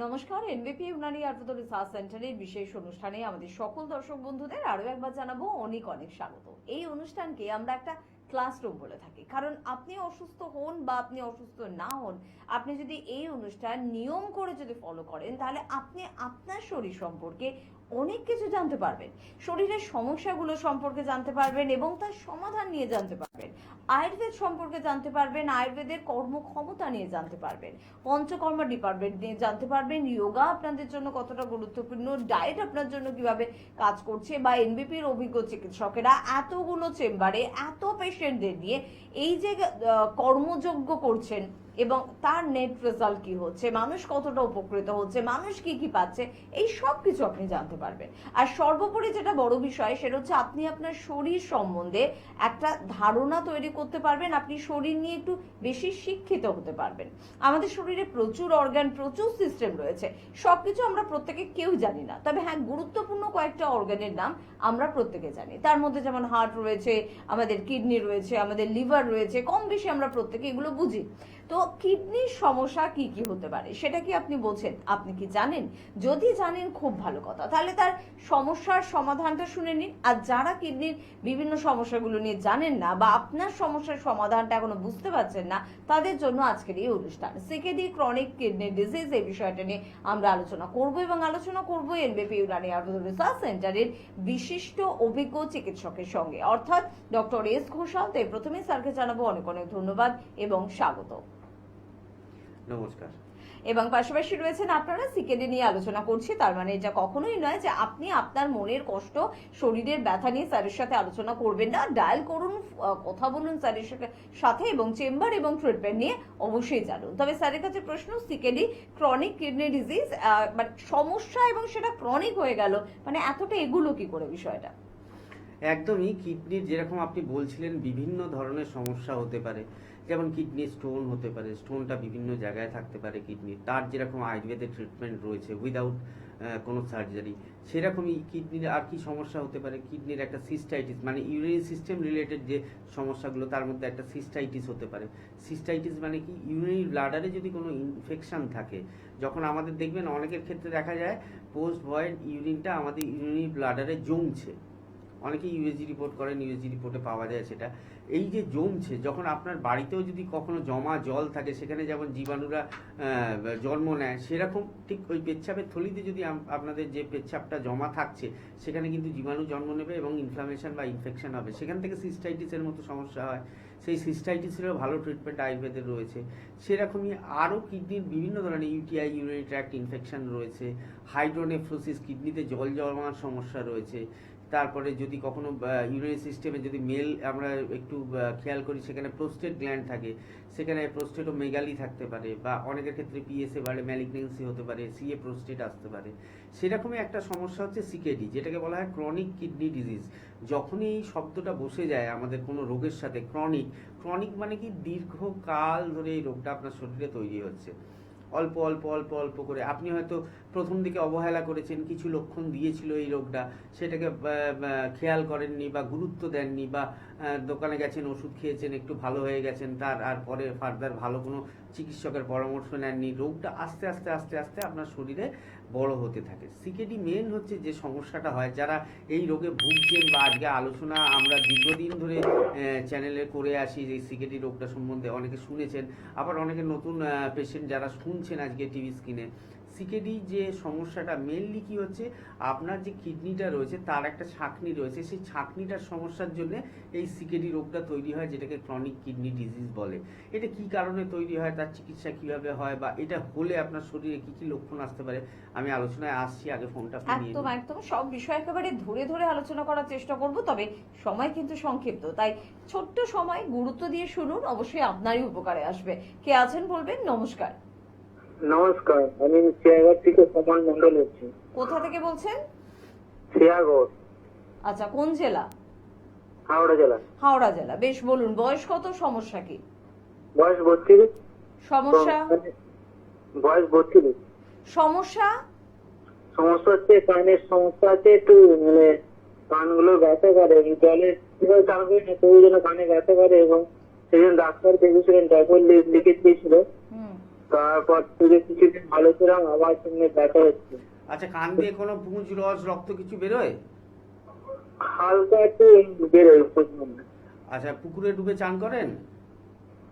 নমস্কার, এনবিপি ইউনানি আয়ুর্বেদ রিসার্চ সেন্টারের বিশেষ অনুষ্ঠানে আমাদের সকল দর্শক বন্ধুদের আরো একবার জানাবো অনেক অনেক স্বাগত। এই অনুষ্ঠানকে আমরা একটা ক্লাসরুম বলে থাকি, কারণ আপনি অসুস্থ হন বা আপনি অসুস্থ না হন, আপনি যদি এই অনুষ্ঠান নিয়ম করে যদি ফলো করেন, তাহলে আপনি আপনার শরীর সম্পর্কে অনেক কিছু জানতে পারবেন, শরীরের সমস্যাগুলো সম্পর্কে জানতে পারবেন এবং তার সমাধান নিয়ে জানতে পারবেন, আয়ুর্বেদ সম্পর্কে জানতে পারবেন, আয়ুর্বেদের কর্মক্ষমতা নিয়ে জানতে পারবেন, পঞ্চকর্মা ডিপার্টমেন্ট নিয়ে জানতে পারবেন, যোগা আপনাদের জন্য কতটা গুরুত্বপূর্ণ, ডায়েট আপনার জন্য কিভাবে কাজ করছে, বা এনবিপির অভিজ্ঞ চিকিৎসকেরা এতগুলো চেম্বারে এত পেশেন্টদের নিয়ে এই যে কর্মযজ্ঞ করছেন এবং তার নেট রেজাল্ট কি হচ্ছে, মানুষ কতটা উপকৃত হচ্ছে, মানুষ কি কি পাচ্ছে, এই সব কিছু আপনি জানতে পারবেন। আর সর্বোপরি যেটা বড় বিষয়, সেটা হচ্ছে আপনি আপনার শরীর সম্বন্ধে একটা ধারণা তৈরি করতে পারবেন, আপনি শরীর নিয়ে একটু বেশি শিক্ষিত হতে পারবেন। আমাদের শরীরে প্রচুর অর্গান, প্রচুর সিস্টেম রয়েছে, সবকিছু আমরা প্রত্যেকে কেউ জানি না, তবে হ্যাঁ, গুরুত্বপূর্ণ কয়েকটা অর্গানের নাম আমরা প্রত্যেকে জানি। তার মধ্যে যেমন হার্ট রয়েছে, আমাদের কিডনি রয়েছে, আমাদের লিভার রয়েছে, কম বেশি আমরা প্রত্যেকে এগুলো বুঝি। তো কিডনির সমস্যা কি কি হতে পারে সেটা কি আপনি বোঝেন? আপনি কি জানেন? যদি জানেন, খুব ভালো কথা, তাহলে তার সমস্যার সমাধানটা শুনে নিন। আর যারা কিডনির বিভিন্ন সমস্যাগুলো নিয়ে জানেন না বা আপনার সমস্যার সমাধানটা এখনো বুঝতে পারছেন না, তাদের জন্য আজকের এই অনুষ্ঠান সিকেডি ক্রনিক কিডনি ডিজিজ, এই বিষয়টা নিয়ে আমরা আলোচনা করব এবং আলোচনা করব এনবিপি ইউনানি আয়ুর্বেদ রিসার্চ সেন্টারের বিশিষ্ট অভিজ্ঞ চিকিৎসকের সঙ্গে, অর্থাৎ ডক্টর এস ঘোষাল। তাই প্রথমেই স্যারকে জানাবো অনেক অনেক ধন্যবাদ এবং স্বাগত। নমস্কার। এবং পাশাপাশি রয়েছেন আপনারা, সিকেডি নিয়ে আলোচনা করছি, তার মানে এটা কখনোই নয় যে আপনি আপনার মনের কষ্ট, শরীরের ব্যথা নিয়ে স্যারের সাথে আলোচনা করবেন না। ডায়াল করুন, কথা বলুন স্যারের সাথে এবং চেম্বার এবং ট্রিটমেন্ট নিয়ে অবশ্যই জানুন। তবে স্যারের কাছে প্রশ্ন, সিকেডি ক্রনিক কিডনি ডিজিজ মানে সমস্যা এবং সেটা ক্রনিক হয়ে গেল, মানে এতটা এগুলো কি করে বিষয়টা? একদমই, কিডনির যেরকম আপনি বলছিলেন বিভিন্ন ধরনের সমস্যা হতে পারে, যেমন কিডনি স্টোন হতে পারে, স্টোনটা বিভিন্ন জায়গায় থাকতে পারে কিডনির, তার যেরকম আয়ুর্বেদের ট্রিটমেন্ট রয়েছে উইদাউট কোনো সার্জারি, সেরকমই কিডনির আর কি সমস্যা হতে পারে। কিডনির একটা সিস্টাইটিস, মানে ইউরিনারি সিস্টেম রিলেটেড যে সমস্যাগুলো, তার মধ্যে একটা সিস্টাইটিস হতে পারে। সিস্টাইটিস মানে কি, ইউরিনারি ব্লাডারে যদি কোনো ইনফেকশন থাকে, যখন আমাদের দেখবেন অনেকের ক্ষেত্রে দেখা যায় পোস্ট ভয়েড ইউরিনটা আমাদের ইউরিনারি ব্লাডারে জমছে, অনেকে ইউএসজি রিপোর্ট করেন, ইউএসজি রিপোর্টে পাওয়া যায় সেটা। এই যে জমছে, যখন আপনার বাড়িতেও যদি কখনো জমা জল থাকে, সেখানে যেমন জীবাণুরা জন্ম নেয়, সেরকম ঠিক ওই পেচ্ছাপের থলিতে যদি আপনাদের যে পেচ্ছাপটা জমা থাকছে, সেখানে কিন্তু জীবাণু জন্ম নেবে এবং ইনফ্লামেশন বা ইনফেকশন হবে, সেখান থেকে সিস্টাইটিসের মতো সমস্যা হয়। সেই সিস্টাইটিসেরও ভালো ট্রিটমেন্ট আয়ুর্বেদের রয়েছে। সেরকমই আরও কিডনির বিভিন্ন ধরনের ইউটিআই, ইউরিনারি ট্র্যাক্ট ইনফেকশন রয়েছে, হাইড্রোনেফ্রোসিস, কিডনিতে জল জমার সমস্যা রয়েছে। তারপরে যদি কখনো ইউরিনারি সিস্টেমে যদি মেল আমরা একটু খেয়াল করি, সেখানে প্রোস্টেট গ্ল্যান্ড থাকে, সেখানে প্রোস্টেটোমেগালি থাকতে পারে, বা অনেকের ক্ষেত্রে পিএসএ বাড়ে, ম্যালিগনেন্সি হতে পারে, সিএ প্রোস্টেট আসতে পারে। সেরকমই একটা সমস্যা হচ্ছে সিকেডি, যেটাকে বলা হয় ক্রনিক কিডনি ডিজিজ। যখনই এই শব্দটা বসে যায় আমাদের কোনো রোগের সাথে, ক্রনিক, ক্রনিক মানে কি দীর্ঘকাল ধরে এই রোগটা আপনার শরীরে তৈরি হচ্ছে, অল্প অল্প অল্প অল্প করে। আপনি হয়তো প্রথম দিকে অবহেলা করেছেন, কিছু লক্ষণ দিয়েছিল এই রোগটা, সেটাকে খেয়াল করেননি বা গুরুত্ব দেননি, বা দোকানে গেছেন, ওষুধ খেয়েছেন, একটু ভালো হয়ে গেছেন, তার আর পরে ফার্দার ভালো কোনো চিকিৎসকের পরামর্শ নেননি, রোগটা আস্তে আস্তে আস্তে আস্তে আপনার শরীরে বড় হতে থাকে। সিকেডি মেন হচ্ছে যে সমস্যাটা হয়, যারা এই রোগে ভুগছেন, বা আজকে আলোচনা আমরা দীর্ঘদিন ধরে চ্যানেলে করে আসি যে সিকেডি রোগটা সম্বন্ধে, অনেকে শুনেছেন, আবার অনেকে নতুন পেশেন্ট যারা শুনছেন আজকে টিভি স্ক্রিনে। সিকেডি যে সমস্যাটা মেনলি কি হচ্ছে, আপনার যে কিডনিটা রয়েছে তার একটা ছাঁকনি রয়েছে, সেই ছাঁকনিটার সমস্যার জন্য এই সিকেডি রোগটা তৈরি হয়, যেটাকে ক্রনিক কিডনি ডিজিজ বলে। এটা কি কারণে তৈরি হয়, তার চিকিৎসা কিভাবে হয়, বা এটা হলে আপনার শরীরে কি কি লক্ষণ আসতে পারে, আমি আলোচনায় আসছি। আগে ফোনটা নিয়ে একদম একদম সব বিষয় একেবারে ধরে ধরে আলোচনা করার চেষ্টা করব, তবে সময় কিন্তু সংক্ষিপ্ত, তাই ছোট্ট সময় গুরুত্ব দিয়ে শুনুন, অবশ্যই আপনারই উপকারে আসবে। কে আছেন বলবেন? নমস্কার। নমস্কার, আমি শিয়াগড় থেকে প্রমাণ মন্ডল বলছি। কোথা থেকে বলছেন? শিয়াগড়। আচ্ছা, কোন জেলা? হাওড়া জেলা। হাওড়া জেলা, বেশ, বলুন বয়স কত, সমস্যা কি? বয়স 32। সমস্যা? বয়স 32। সমস্যা? সমস্যা হচ্ছে কানের সমস্যা আছে, একটু মানে কানগুলো ব্যথা করে, জলে কিভাবে চান করি না, তো ওই জন্য কানে ব্যথা করে, এবং সেদিন ডাক্তার দেখেছিলেন, টাইফয়েড লিখে দিয়েছিল। তো তারপর থেকে কিছুদিন ভালো ছিলাম, আবার সঙ্গে ব্যথা হচ্ছে। আচ্ছা, কান দিয়ে কোনো পুঁজ, রস, রক্ত কিছু বেরোয়? হালকা একটু বেরোয় প্রচন্ড। আচ্ছা, পুকুরে ডুবে চান করেন?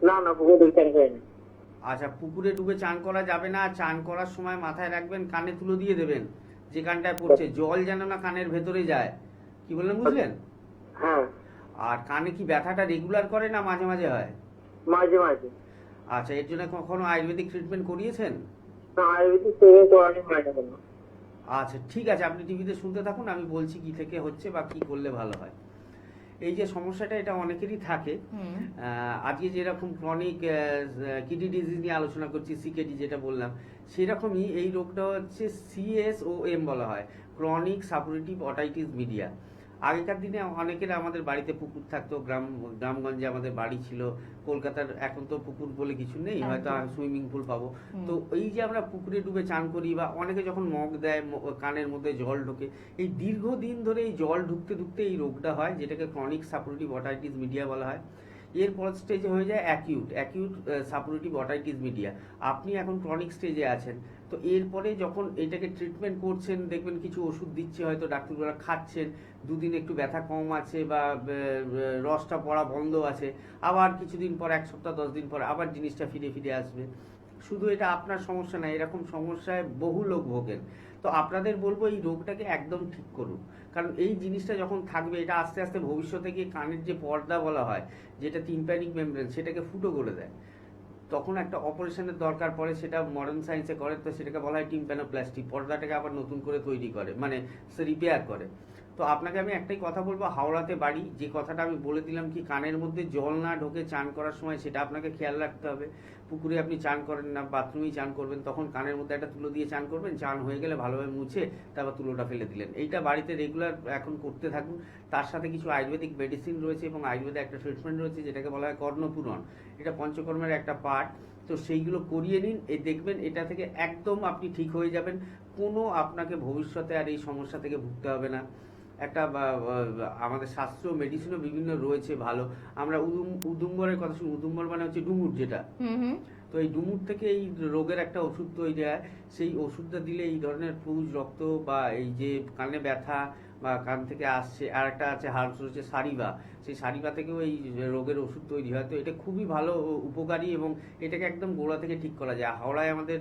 না না, পুকুর দেখতে পাই না। আচ্ছা, পুকুরে ডুবে চান করা যাবে না। চান করার সময় মাথায় রাখবেন, কানে তুলো দিয়ে দেবেন যে কানটায় পড়ছে, জল যেন না কানের ভেতরে যায়। কি বললেন, বুঝলেন? হ্যাঁ, আর কানে কি ব্যথাটা রেগুলার করে না মাঝে মাঝে হয়? মাঝে মাঝে। আচ্ছা, এর জন্য কখনো আয়ুর্বেদিক ট্রিটমেন্ট করিয়েছেন? না, আয়ুর্বেদিক সেবা করানো হয় না কোনো। আচ্ছা, ঠিক আছে, আপনি টিভিতে শুনতে থাকুন, আমি বলছি কি থেকে হচ্ছে বা কি করলে ভালো হয়। এই যে সমস্যাটা, এটা অনেকেরই থাকে। হুম। আজকে যেরকম ক্রনিক কিডনি ডিজিজ নিয়ে আলোচনা করছি, সিকেডি যেটা বললাম, সেরকমই এই রোগটা হচ্ছে CSOM বলা হয়, ক্রনিক সাপুরেটিভ অটাইটিস মিডিয়া। আগেকার দিনে অনেকের আমাদের বাড়িতে পুকুর থাকতো, গ্রামগঞ্জে আমাদের বাড়ি ছিল। কলকাতার এখন তো পুকুর বলে কিছু নেই, হয়তো সুইমিং পুল পাবো। তো এই যে আমরা পুকুরে ডুবে চান করি, বা অনেকে যখন মগ দেয়, কানের মধ্যে জল ঢোকে, এই দীর্ঘদিন ধরে এই জল ঢুকতে ঢুকতে এই রোগটা হয়, যেটাকে ক্রনিক সাপুরেটিভ অটাইটিস মিডিয়া বলা হয়। এরপর স্টেজে হয়ে যায় অ্যাকিউট সাপুরেটিভ অটাইটিস মিডিয়া। আপনি এখন ক্রনিক স্টেজে আছেন। তো এরপরে যখন এটাকে ট্রিটমেন্ট করছেন, দেখবেন কিছু ওষুধ দিচ্ছে, হয়তো ডাক্তাররা খাচ্ছেন, দুদিন একটু ব্যথা কম আছে বা রসটা পড়া বন্ধ আছে, আবার কিছুদিন পর, 1 সপ্তাহ 10 দিন পর আবার জিনিসটা ফিরে ফিরে আসবে। শুধু এটা আপনার সমস্যা না, এরকম সমস্যায় বহু লোক ভোগেন। তো আপনাদের বলবো এই রোগটাকে একদম ঠিক করুন, কারণ এই জিনিসটা যখন থাকবে, এটা আস্তে আস্তে ভবিষ্যতে গিয়ে কানের যে পর্দা বলা হয়, যেটা টিম্প্যানিক মেমব্রেন, সেটাকে ফুটো করে দেয়। তখন একটা অপারেশনের দরকার পড়ে, সেটা মডার্ন সায়েন্সে করে, তো সেটাকে বলা হয় টিম্প্যানোপ্লাস্টি। পর্দাটাকে আবার নতুন করে তৈরি করে, মানে সে রিপেয়ার করে। তো আপনাকে আমি একটাই কথা বলবো, হাওড়াতে বাড়ি, যে কথাটা আমি বলে দিলাম কি কানের মধ্যে জল না ঢোকে চান করার সময়, সেটা আপনাকে খেয়াল রাখতে হবে। পুকুরে আপনি চান করেন না, বাথরুমেই চান করবেন, তখন কানের মধ্যে একটা তুলো দিয়ে চান করবেন, চান হয়ে গেলে ভালোভাবে মুছে তারপর তুলোটা ফেলে দিলেন। এইটা বাড়িতে রেগুলার এখন করতে থাকুন। তার সাথে কিছু আয়ুর্বেদিক মেডিসিন রয়েছে এবং আয়ুর্বেদে একটা ট্রিটমেন্ট রয়েছে যেটাকে বলা হয় কর্ণপূরণ। এটা পঞ্চকর্মের একটা পার্ট। তো সেইগুলো করিয়ে নিন, এই দেখবেন এটা থেকে একদম আপনি ঠিক হয়ে যাবেন। কোনো আপনাকে ভবিষ্যতে আর এই সমস্যা থেকে ভুগতে হবে না। একটা আমাদের শাস্ত্র মেডিসিনও বিভিন্ন রয়েছে ভালো। আমরা উদুম্বরের কথা শুনি, উদুম্বর মানে হচ্ছে ডুমুর যেটা। তো এই ডুমুর থেকে এই রোগের একটা ওষুধ তৈরি হয়। সেই ওষুধটা দিলে এই ধরনের পুজ, রক্ত বা এই যে কানে ব্যথা বা কান থেকে আসছে, আর একটা আছে হার্বস রয়েছে সারিবা, সেই সারিবা থেকেও এই রোগের ওষুধ তৈরি হয়। তো এটা খুবই ভালো উপকারী এবং এটাকে একদম গোড়া থেকে ঠিক করা যায়। হাওড়ায় আমাদের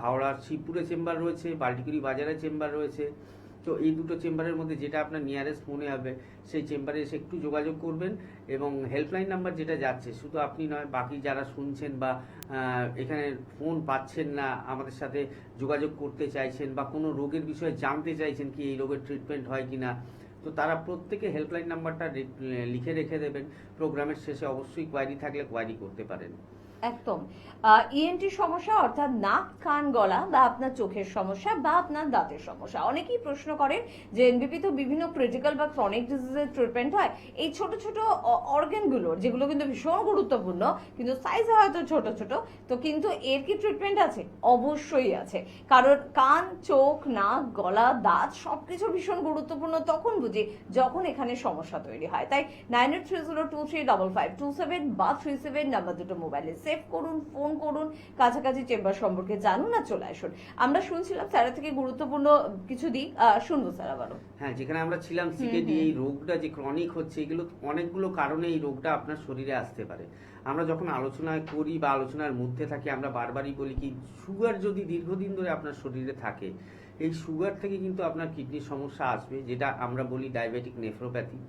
হাওড়ার শিবপুরে চেম্বার রয়েছে, বাল্টিকুড়ি বাজারে চেম্বার রয়েছে। তো এই দুটো চেম্বারের মধ্যে যেটা আপনার নিয়ারেস্ট মনে হবে, সেই চেম্বারে এসে একটু যোগাযোগ করবেন। এবং হেল্পলাইন নাম্বার যেটা যাচ্ছে, শুধু আপনি নয়, বাকি যারা শুনছেন বা এখানে ফোন পাচ্ছেন না, আমাদের সাথে যোগাযোগ করতে চাইছেন বা কোনো রোগের বিষয়ে জানতে চাইছেন কি এই রোগের ট্রিটমেন্ট হয় কি না, তো তারা প্রত্যেকে হেল্পলাইন নাম্বারটা লিখে রেখে দেবেন। প্রোগ্রামের শেষে অবশ্যই কোয়ারি থাকলে কোয়ারি করতে পারেন। একদম। ইএনটি সমস্যা অর্থাৎ নাক, কান, গলা বা আপনার চোখের সমস্যা বা আপনার দাঁতের সমস্যা, অনেকেই প্রশ্ন করেন যে এনবিপি তো বিভিন্ন ক্রিটিক্যাল বা ক্রনিক ডিজিজের ট্রিটমেন্ট হয়, এই ছোট ছোট অর্গানগুলোর, যেগুলো কিন্তু ভীষণ গুরুত্বপূর্ণ কিন্তু সাইজে হয়তো ছোট ছোট, তো কিন্তু এর কি ট্রিটমেন্ট আছে? অবশ্যই আছে। কারণ কান, চোখ, নাক, গলা, দাঁত সবকিছু ভীষণ গুরুত্বপূর্ণ তখন বুঝি যখন এখানে সমস্যা তৈরি হয়। তাই 9830235527 বা 37 নাম্বার দুটো মোবাইলে সেভ করুন, ফোন করুন, কাছাকাছি চেম্বার সম্পর্কে জানুন আর চলে আসুন। আমরা শুনছিলাম স্যারের থেকে গুরুত্বপূর্ণ কিছু দিক, শুনবো স্যার আবারও। হ্যাঁ, যেখানে আমরা ছিলাম সিকেডি, এই রোগটা যে ক্রনিক হচ্ছে, এগুলো অনেকগুলো কারণে এই রোগটা আপনার শরীরে আসতে পারে। আমরা যখন আলোচনা করি বা আলোচনার মধ্যে থাকি, আমরা বারবারই বলি কি সুগার যদি দীর্ঘদিন ধরে আপনার শরীরে থাকে, এই সুগার থেকে কিন্তু আপনার কিডনির সমস্যা আসবে, যেটা আমরা বলি ডায়াবেটিক নেফ্রোপ্যাথি।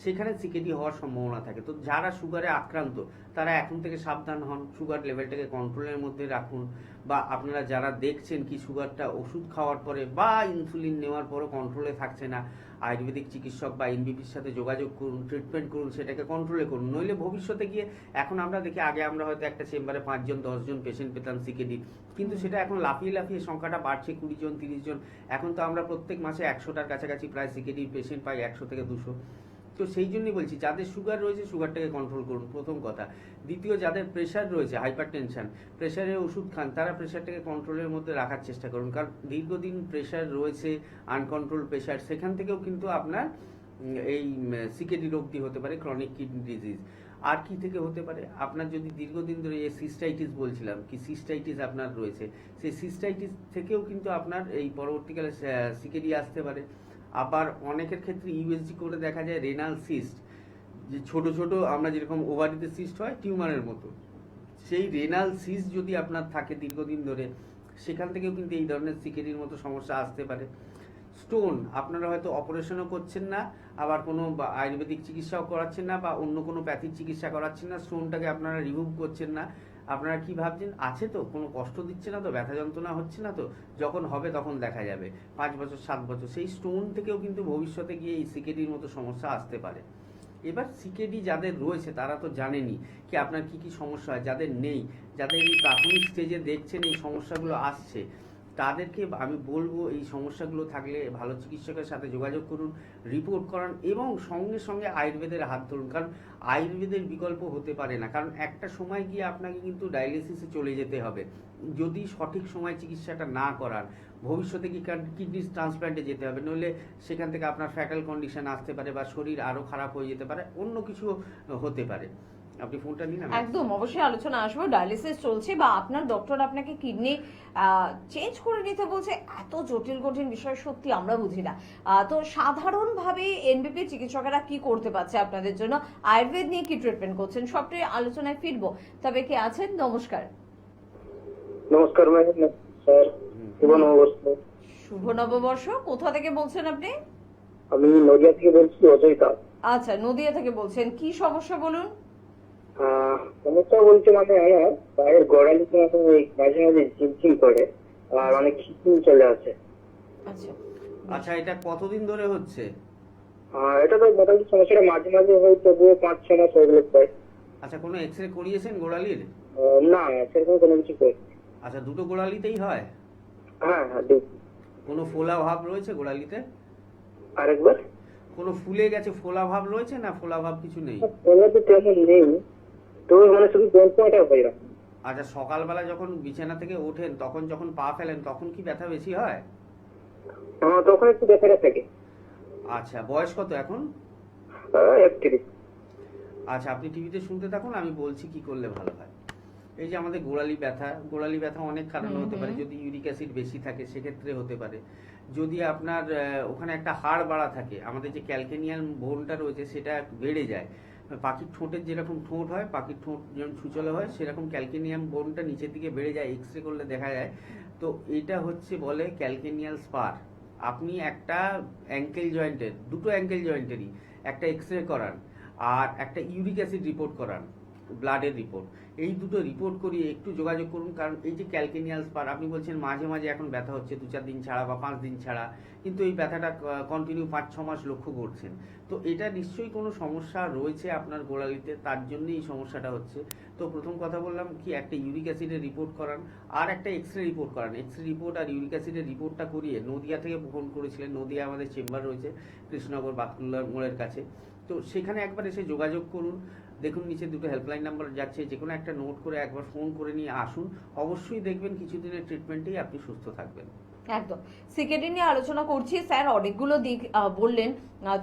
সেখানে সিকেডি হওয়ার সম্ভাবনা থাকে। তো যারা সুগারে আক্রান্ত তারা এখন থেকে সাবধান হন, সুগার লেভেলটাকে কন্ট্রোলের মধ্যে রাখুন। বা আপনারা যারা দেখছেন কি সুগারটা ওষুধ খাওয়ার পরে বা ইনসুলিন নেওয়ার পরও কন্ট্রোলে থাকছে না, আয়ুর্বেদিক চিকিৎসক বা এনবিপির সাথে যোগাযোগ করুন, ট্রিটমেন্ট করুন, সেটাকে কন্ট্রোলে করুন। নইলে ভবিষ্যতে গিয়ে, এখন আমরা দেখি আগে আমরা হয়তো একটা চেম্বারে 5 জন 10 জন পেশেন্ট পেতাম সিকেডি, কিন্তু সেটা এখন লাফিয়ে লাফিয়ে সংখ্যাটা বাড়ছে 20 জন 30 জন। এখন তো আমরা প্রত্যেক মাসে 100টার কাছাকাছি প্রায় সিকেডি পেশেন্ট পাই, 100 থেকে 200। তো সেই জন্যই বলছি, যাদের সুগার রয়েছে সুগারটাকে কন্ট্রোল করুন, প্রথম কথা। দ্বিতীয়, যাদের প্রেশার রয়েছে, হাইপার টেনশন, প্রেশারের ওষুধ খান, তারা প্রেশারটাকে কন্ট্রোলের মধ্যে রাখার চেষ্টা করুন। কারণ দীর্ঘদিন প্রেশার রয়েছে, আনকন্ট্রোল প্রেশার, সেখান থেকেও কিন্তু আপনার এই সিকেডি রোগটি হতে পারে, ক্রনিক কিডনি ডিজিজ। আর কি থেকে হতে পারে, আপনার যদি দীর্ঘদিন ধরে এই সিস্টাইটিস বলছিলাম, কি সিস্টাইটিস আপনার রয়েছে, সেই সিস্টাইটিস থেকেও কিন্তু আপনার এই পরবর্তীকালে সিকেডি আসতে পারে। আবার অনেকের ক্ষেত্রে ইউএসজি করে দেখা যায় রেনাল সিস্ট, যে ছোট ছোট আমরা যেরকম ওভারিতে সিস্ট হয় টিউমারের মতো, সেই রেনাল সিস্ট যদি আপনার থাকে দীর্ঘদিন ধরে, সেখান থেকেও কিন্তু এই ধরনের সিকেডির মতো সমস্যা আসতে পারে। স্টোন, আপনারা হয়তো অপারেশনও করছেন না, আবার কোনো আয়ুর্বেদিক চিকিৎসাও করাচ্ছেন না, বা অন্য কোনো প্যাথিক চিকিৎসা করাচ্ছেন না, স্টোনটাকে আপনারা রিমুভ করছেন না। আপনারা কি ভাবছেন, আছে তো, কোনো কষ্ট দিচ্ছে না তো, ব্যথা যন্ত্রণা হচ্ছে না তো, যখন হবে তখন দেখা যাবে, 5 বছর 7 বছর, সেই স্টোন থেকেও কিন্তু ভবিষ্যতে গিয়ে এই সিকেডির মতো সমস্যা আসতে পারে। এবার সিকেডি যাদের রয়েছে তারা তো জানেনই কি আপনার কি কি সমস্যা হয়, যাদের নেই, যাদের এই প্রাথমিক স্টেজে দেখছেন এই সমস্যাগুলো আসছে, তাদেরকে আমি বলবো এই সমস্যাগুলো থাকলে ভালো চিকিৎসকের সাথে যোগাযোগ করুন, রিপোর্ট করান এবং সঙ্গে সঙ্গে আয়ুর্বেদের হাত ধরুন। কারণ আয়ুর্বেদের বিকল্প হতে পারে না, কারণ একটা সময় গিয়ে আপনাকে কিন্তু ডায়ালিসিসে চলে যেতে হবে যদি সঠিক সময় চিকিৎসাটা না করান। ভবিষ্যতে কি কিডনি ট্রান্সপ্ল্যান্টে যেতে হবে, নইলে সেখান থেকে আপনার ফ্যাটাল কন্ডিশন আসতে পারে, বা শরীর আরও খারাপ হয়ে যেতে পারে, অন্য কিছু হতে পারে। আপনি ফোনটা নিন। একদম অবশ্যই আলোচনা আসবো। ডায়ালিসিস চলছে বা আপনার ডক্টর আপনাকে কিডনি চেঞ্জ করে নিতে বলছে, এত জটিল কঠিন বিষয় সত্যি আমরা বুঝি না। তো সাধারণভাবে এনবিপি চিকিৎসকেরা কি করতে পারছে আপনাদের জন্য, আয়ুর্বেদ নিয়ে কি ট্রিটমেন্ট করছেন, সবটাই আলোচনায় ফিরবো। তবে কে আছেন? নমস্কার। নমস্কার ম্যাডাম, স্যার, শুভ নববর্ষ। শুভ নববর্ষ। কোথা থেকে বলছেন আপনি? আমি নদিয়া থেকে বলছি, অজয় দাস। আচ্ছা, নদিয়া থেকে বলছেন, কি সমস্যা বলুন। সমস্যা বলতে মানে আমার পায়ের গোড়ালিতে এখন ওই মাঝে মাঝে ঝিমঝিম করে, আর অনেক খিচুনি চলে আসে। আচ্ছা আচ্ছা, এটা কতদিন ধরে হচ্ছে? এটা তো মোটামুটি সমস্যাটা মাঝে মাঝে হয়, তবুও 5-6 মাস হয়ে গেলে প্রায়। আচ্ছা, কোনো এক্সরে করিয়েছেন গোড়ালির? না, সেরকম কোনো কিছু করি। আচ্ছা, দুটো গোড়ালিতেই হয়? হ্যাঁ হ্যাঁ, দেখি। কোনো ফোলা ভাব রয়েছে গোড়ালিতে? আরেকবার? কোনো ফুলে গেছে ফোলা ভাব রয়েছে, না ফোলা ভাব কিছু নেই? ফোলা তো তেমন নেই, তবে মানে শুধু যন্ত্রণাটা হয় এরকম। আচ্ছা, সকালবেলা যখন বিছানা থেকে ওঠেন তখন যখন পা ফেলেন তখন কি ব্যথা বেশি হয়? তখন একটু ব্যথাটা থাকে। আচ্ছা, বয়স কত এখন? 31। আচ্ছা, আপনি টিভিতে শুনতে থাকুন, আমি বলছি কি করলে ভালো হয়। এই যে আমাদের গোড়ালি ব্যথা অনেক কারণে হতে পারে। যদি ইউরিক অ্যাসিড বেশি থাকে সেক্ষেত্রে হতে পারে। যদি আপনার ওখানে একটা হাড় বাড়া থাকে, আমাদের যে ক্যালকেনিয়াল বোনটা রয়েছে সেটা বেড়ে যায়। পাখির ঠোঁটের যেরকম ঠোঁট হয়, পাখির ঠোঁট যেমন ছুচলে হয়, সেরকম ক্যালকেনিয়াম বোনটা নিচের দিকে বেড়ে যায়, এক্সরে করলে দেখা যায়। তো এটা হচ্ছে বলে ক্যালকেনিয়াল স্পার। আপনি একটা অ্যাঙ্কেল জয়েন্টের, দুটো অ্যাঙ্কেল জয়েন্টেরই একটা এক্সরে করান, আর একটা ইউরিক অ্যাসিড রিপোর্ট করান, ব্লাডের রিপোর্ট। এই দুটো রিপোর্ট করিয়ে একটু যোগাযোগ করুন। কারণ এই যে ক্যালকেনিয়াল স্পার, আপনি বলছেন মাঝে মাঝে এখন ব্যথা হচ্ছে 2-4 দিন ছাড়া বা 5 দিন ছাড়া, কিন্তু এই ব্যথাটা কন্টিনিউ 5-6 মাস লক্ষ্য করছেন, তো এটা নিশ্চয়ই কোনো সমস্যা রয়েছে আপনার গোড়ালিতে, তার জন্যই এই সমস্যাটা হচ্ছে। তো প্রথম কথা বললাম কি, একটা ইউরিক অ্যাসিডের রিপোর্ট করান, আর একটা এক্সরে রিপোর্ট করান। এক্সরে রিপোর্ট আর ইউরিক অ্যাসিডের রিপোর্টটা করিয়ে, নদিয়া থেকে ফোন করেছিলেন, নদিয়া আমাদের চেম্বার রয়েছে কৃষ্ণনগর বাতকুল্লার মোড়ের কাছে, তো সেখানে একবার এসে যোগাযোগ করুন। দেখুন নিচে দুটো হেল্পলাইন নাম্বার যাচ্ছে, যে কোনো একটা নোট করে একবার ফোন করে নিয়ে আসুন। অবশ্যই দেখবেন কিছুদিনের ট্রিটমেন্টেই আপনি সুস্থ থাকবেন। একদম। সিকেডি নিয়ে আলোচনা করছি, স্যার অনেকগুলো দিক বললেন,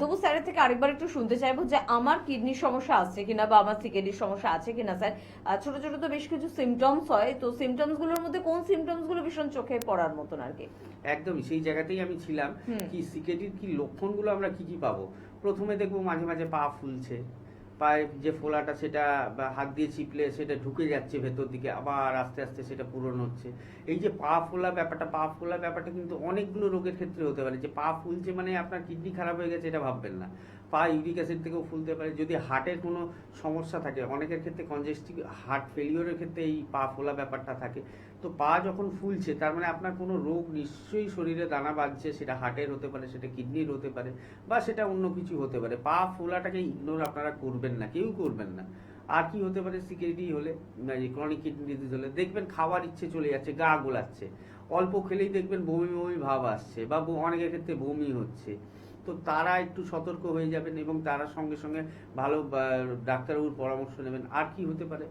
তবু স্যারের থেকে আরেকবার একটু শুনতে চাইবো যে আমার কিডনির সমস্যা আছে কিনা বা আমার সিকেডির সমস্যা আছে কিনা। স্যার, ছোট ছোট তো বেশ কিছু সিমটমস হয়, তো সিমটমস গুলোর মধ্যে কোন সিমটমস গুলো ভীষণ চোখে পড়ার মতন আর কি? একদমই সেই জায়গাতেই আমি ছিলাম। কি সিকেডির কি লক্ষণগুলো আমরা কি কি পাবো? প্রথমে দেখবো মাঝে মাঝে পা ফুলছে, পায়ে যে ফোলাটা সেটা বা হাত দিয়ে চিপলে সেটা ঢুকে যাচ্ছে ভেতর দিকে, আবার আস্তে আস্তে সেটা পূরণ হচ্ছে। এই যে পা ফোলা ব্যাপারটা কিন্তু অনেকগুলো রোগের ক্ষেত্রে হতে পারে। যে পা ফুলছে মানে আপনার কিডনি খারাপ হয়ে গেছে এটা ভাববেন না, পা ইউরিক অ্যাসিড থেকেও ফুলতে পারে। যদি হার্টের কোনো সমস্যা থাকে, অনেকের ক্ষেত্রে কনজেস্টিভ হার্ট ফেলিওরের ক্ষেত্রে এই পা ফোলা ব্যাপারটা থাকে। তো পা যখন ফুলছে তার মানে আপনার কোনো রোগ নিশ্চয়ই শরীরে দানা বাঁধছে, সেটা হার্টের হতে পারে, সেটা কিডনির হতে পারে, বা সেটা অন্য কিছু হতে পারে। পা ফোলাটাকে ইগনোর আপনারা করবেন না, কেউ করবেন না। আর কি হতে পারে সিকেডি হলে, ক্রনিক কিডনি ডিজিজ হলে? দেখবেন খাওয়ার ইচ্ছে চলে যাচ্ছে, গা গোলাচ্ছে, অল্প খেলেই দেখবেন বমি বমি ভাব আসছে, বা অনেকের ক্ষেত্রে বমি হচ্ছে। তো তারা একটু সতর্ক হয়ে যাবেন এবং তারা সঙ্গে সঙ্গে ভালো ডাক্তারবাবুর পরামর্শ নেবেন। আর কি হতে পারে,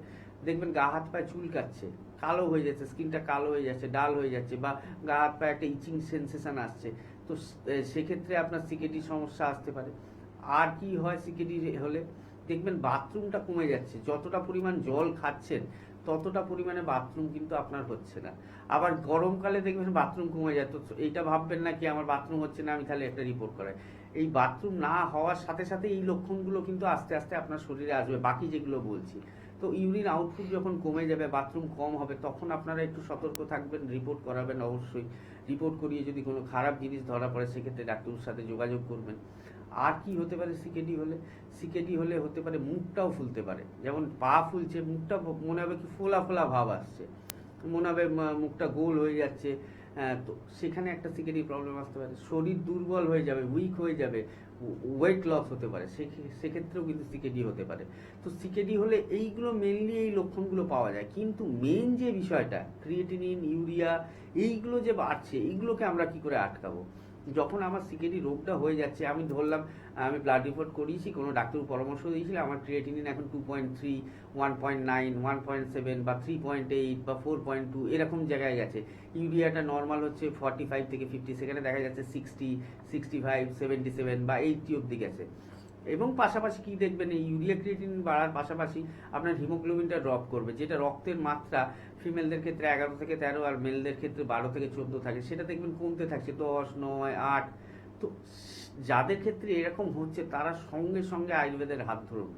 দেখবেন গা হাত পায়ে চুলকাচ্ছে, কালো হয়ে যাচ্ছে, স্কিনটা কালো হয়ে যাচ্ছে, ডাল হয়ে যাচ্ছে, বা গা হাত পায়ে একটা ইচিং সেন্সেশন আসছে। তো সেক্ষেত্রে আপনার সিকেডি সমস্যা আসতে পারে। আর কি হয় সিকেডি হলে, দেখবেন বাথরুমটা কমে যাচ্ছে, যতটা পরিমাণ জল খাচ্ছেন ততটা পরিমাণে বাথরুম কিন্তু আপনার হচ্ছে না। আবার গরমকালে দেখবেন বাথরুম কমে যায়, তো এইটা ভাববেন না কি আমার বাথরুম হচ্ছে না, আমি তাহলে একটা রিপোর্ট করাই। এই বাথরুম না হওয়ার সাথে সাথে এই লক্ষণগুলো কিন্তু আস্তে আস্তে আপনার শরীরে আসবে, বাকি যেগুলো বলছি। তো ইউরিন আউটপুট যখন কমে যাবে, বাথরুম কম হবে, তখন আপনারা একটু সতর্ক থাকবেন, রিপোর্ট করাবেন অবশ্যই। রিপোর্ট করিয়ে যদি কোনো খারাপ জিনিস ধরা পড়ে সেক্ষেত্রে ডাক্তারের সাথে যোগাযোগ করবেন। আর কি হতে পারে সিকেডি হলে? সিকেডি হলে হতে পারে মুখটাও ফুলতে পারে, যেমন পা ফুলছে, মুখটা মনে হবে কি ফোলা ফোলা ভাব আসছে, মনে হবে মুখটা গোল হয়ে যাচ্ছে। তো সেখানে একটা সিকেডি প্রবলেম আসতে পারে। শরীর দুর্বল হয়ে যাবে, উইক হয়ে যাবে, ওয়েট লস হতে পারে, সেক্ষেত্রেও কিন্তু সিকেডি হতে পারে। তো সিকেডি হলে এইগুলো মেনলি এই লক্ষণগুলো পাওয়া যায়। কিন্তু মেন যে বিষয়টা ক্রিয়েটিনিন, ইউরিয়া এইগুলো যে বাড়ছে, এইগুলোকে আমরা কি করে আটকাবো? যখন আমার সিকেডি রোগটা হয়ে যাচ্ছে, আমি ধরলাম আমি ব্লাড রিপোর্ট করিয়েছি, কোনো ডাক্তার পরামর্শ দিয়েছিল, আমার ক্রিয়েটিনিন এখন 2.3, 1.9, 1.7 বা 3.8 বা 4.2 এরকম জায়গায় গেছে। ইউরিয়াটা নর্মাল হচ্ছে 45 থেকে 50, সেখানে দেখা যাচ্ছে 60, 65, 77 বা 80 অব্দি গেছে। এবং পাশাপাশি কি দেখবেন, এই ইউরিয়া ক্রিয়েটিনিন বাড়ার পাশাপাশি আপনার হিমোগ্লোবিনটা ড্রপ করবে, যেটা রক্তের মাত্রা ফিমেলদের ক্ষেত্রে 11 থেকে 13 আর মেলদের ক্ষেত্রে 12 থেকে 14 থাকে, সেটা দেখবেন কমতে থাকছে 10, 9, 8। তো যাদের ক্ষেত্রে এরকম হচ্ছে তারা সঙ্গে সঙ্গে আয়ুর্বেদের হাত ধরুন,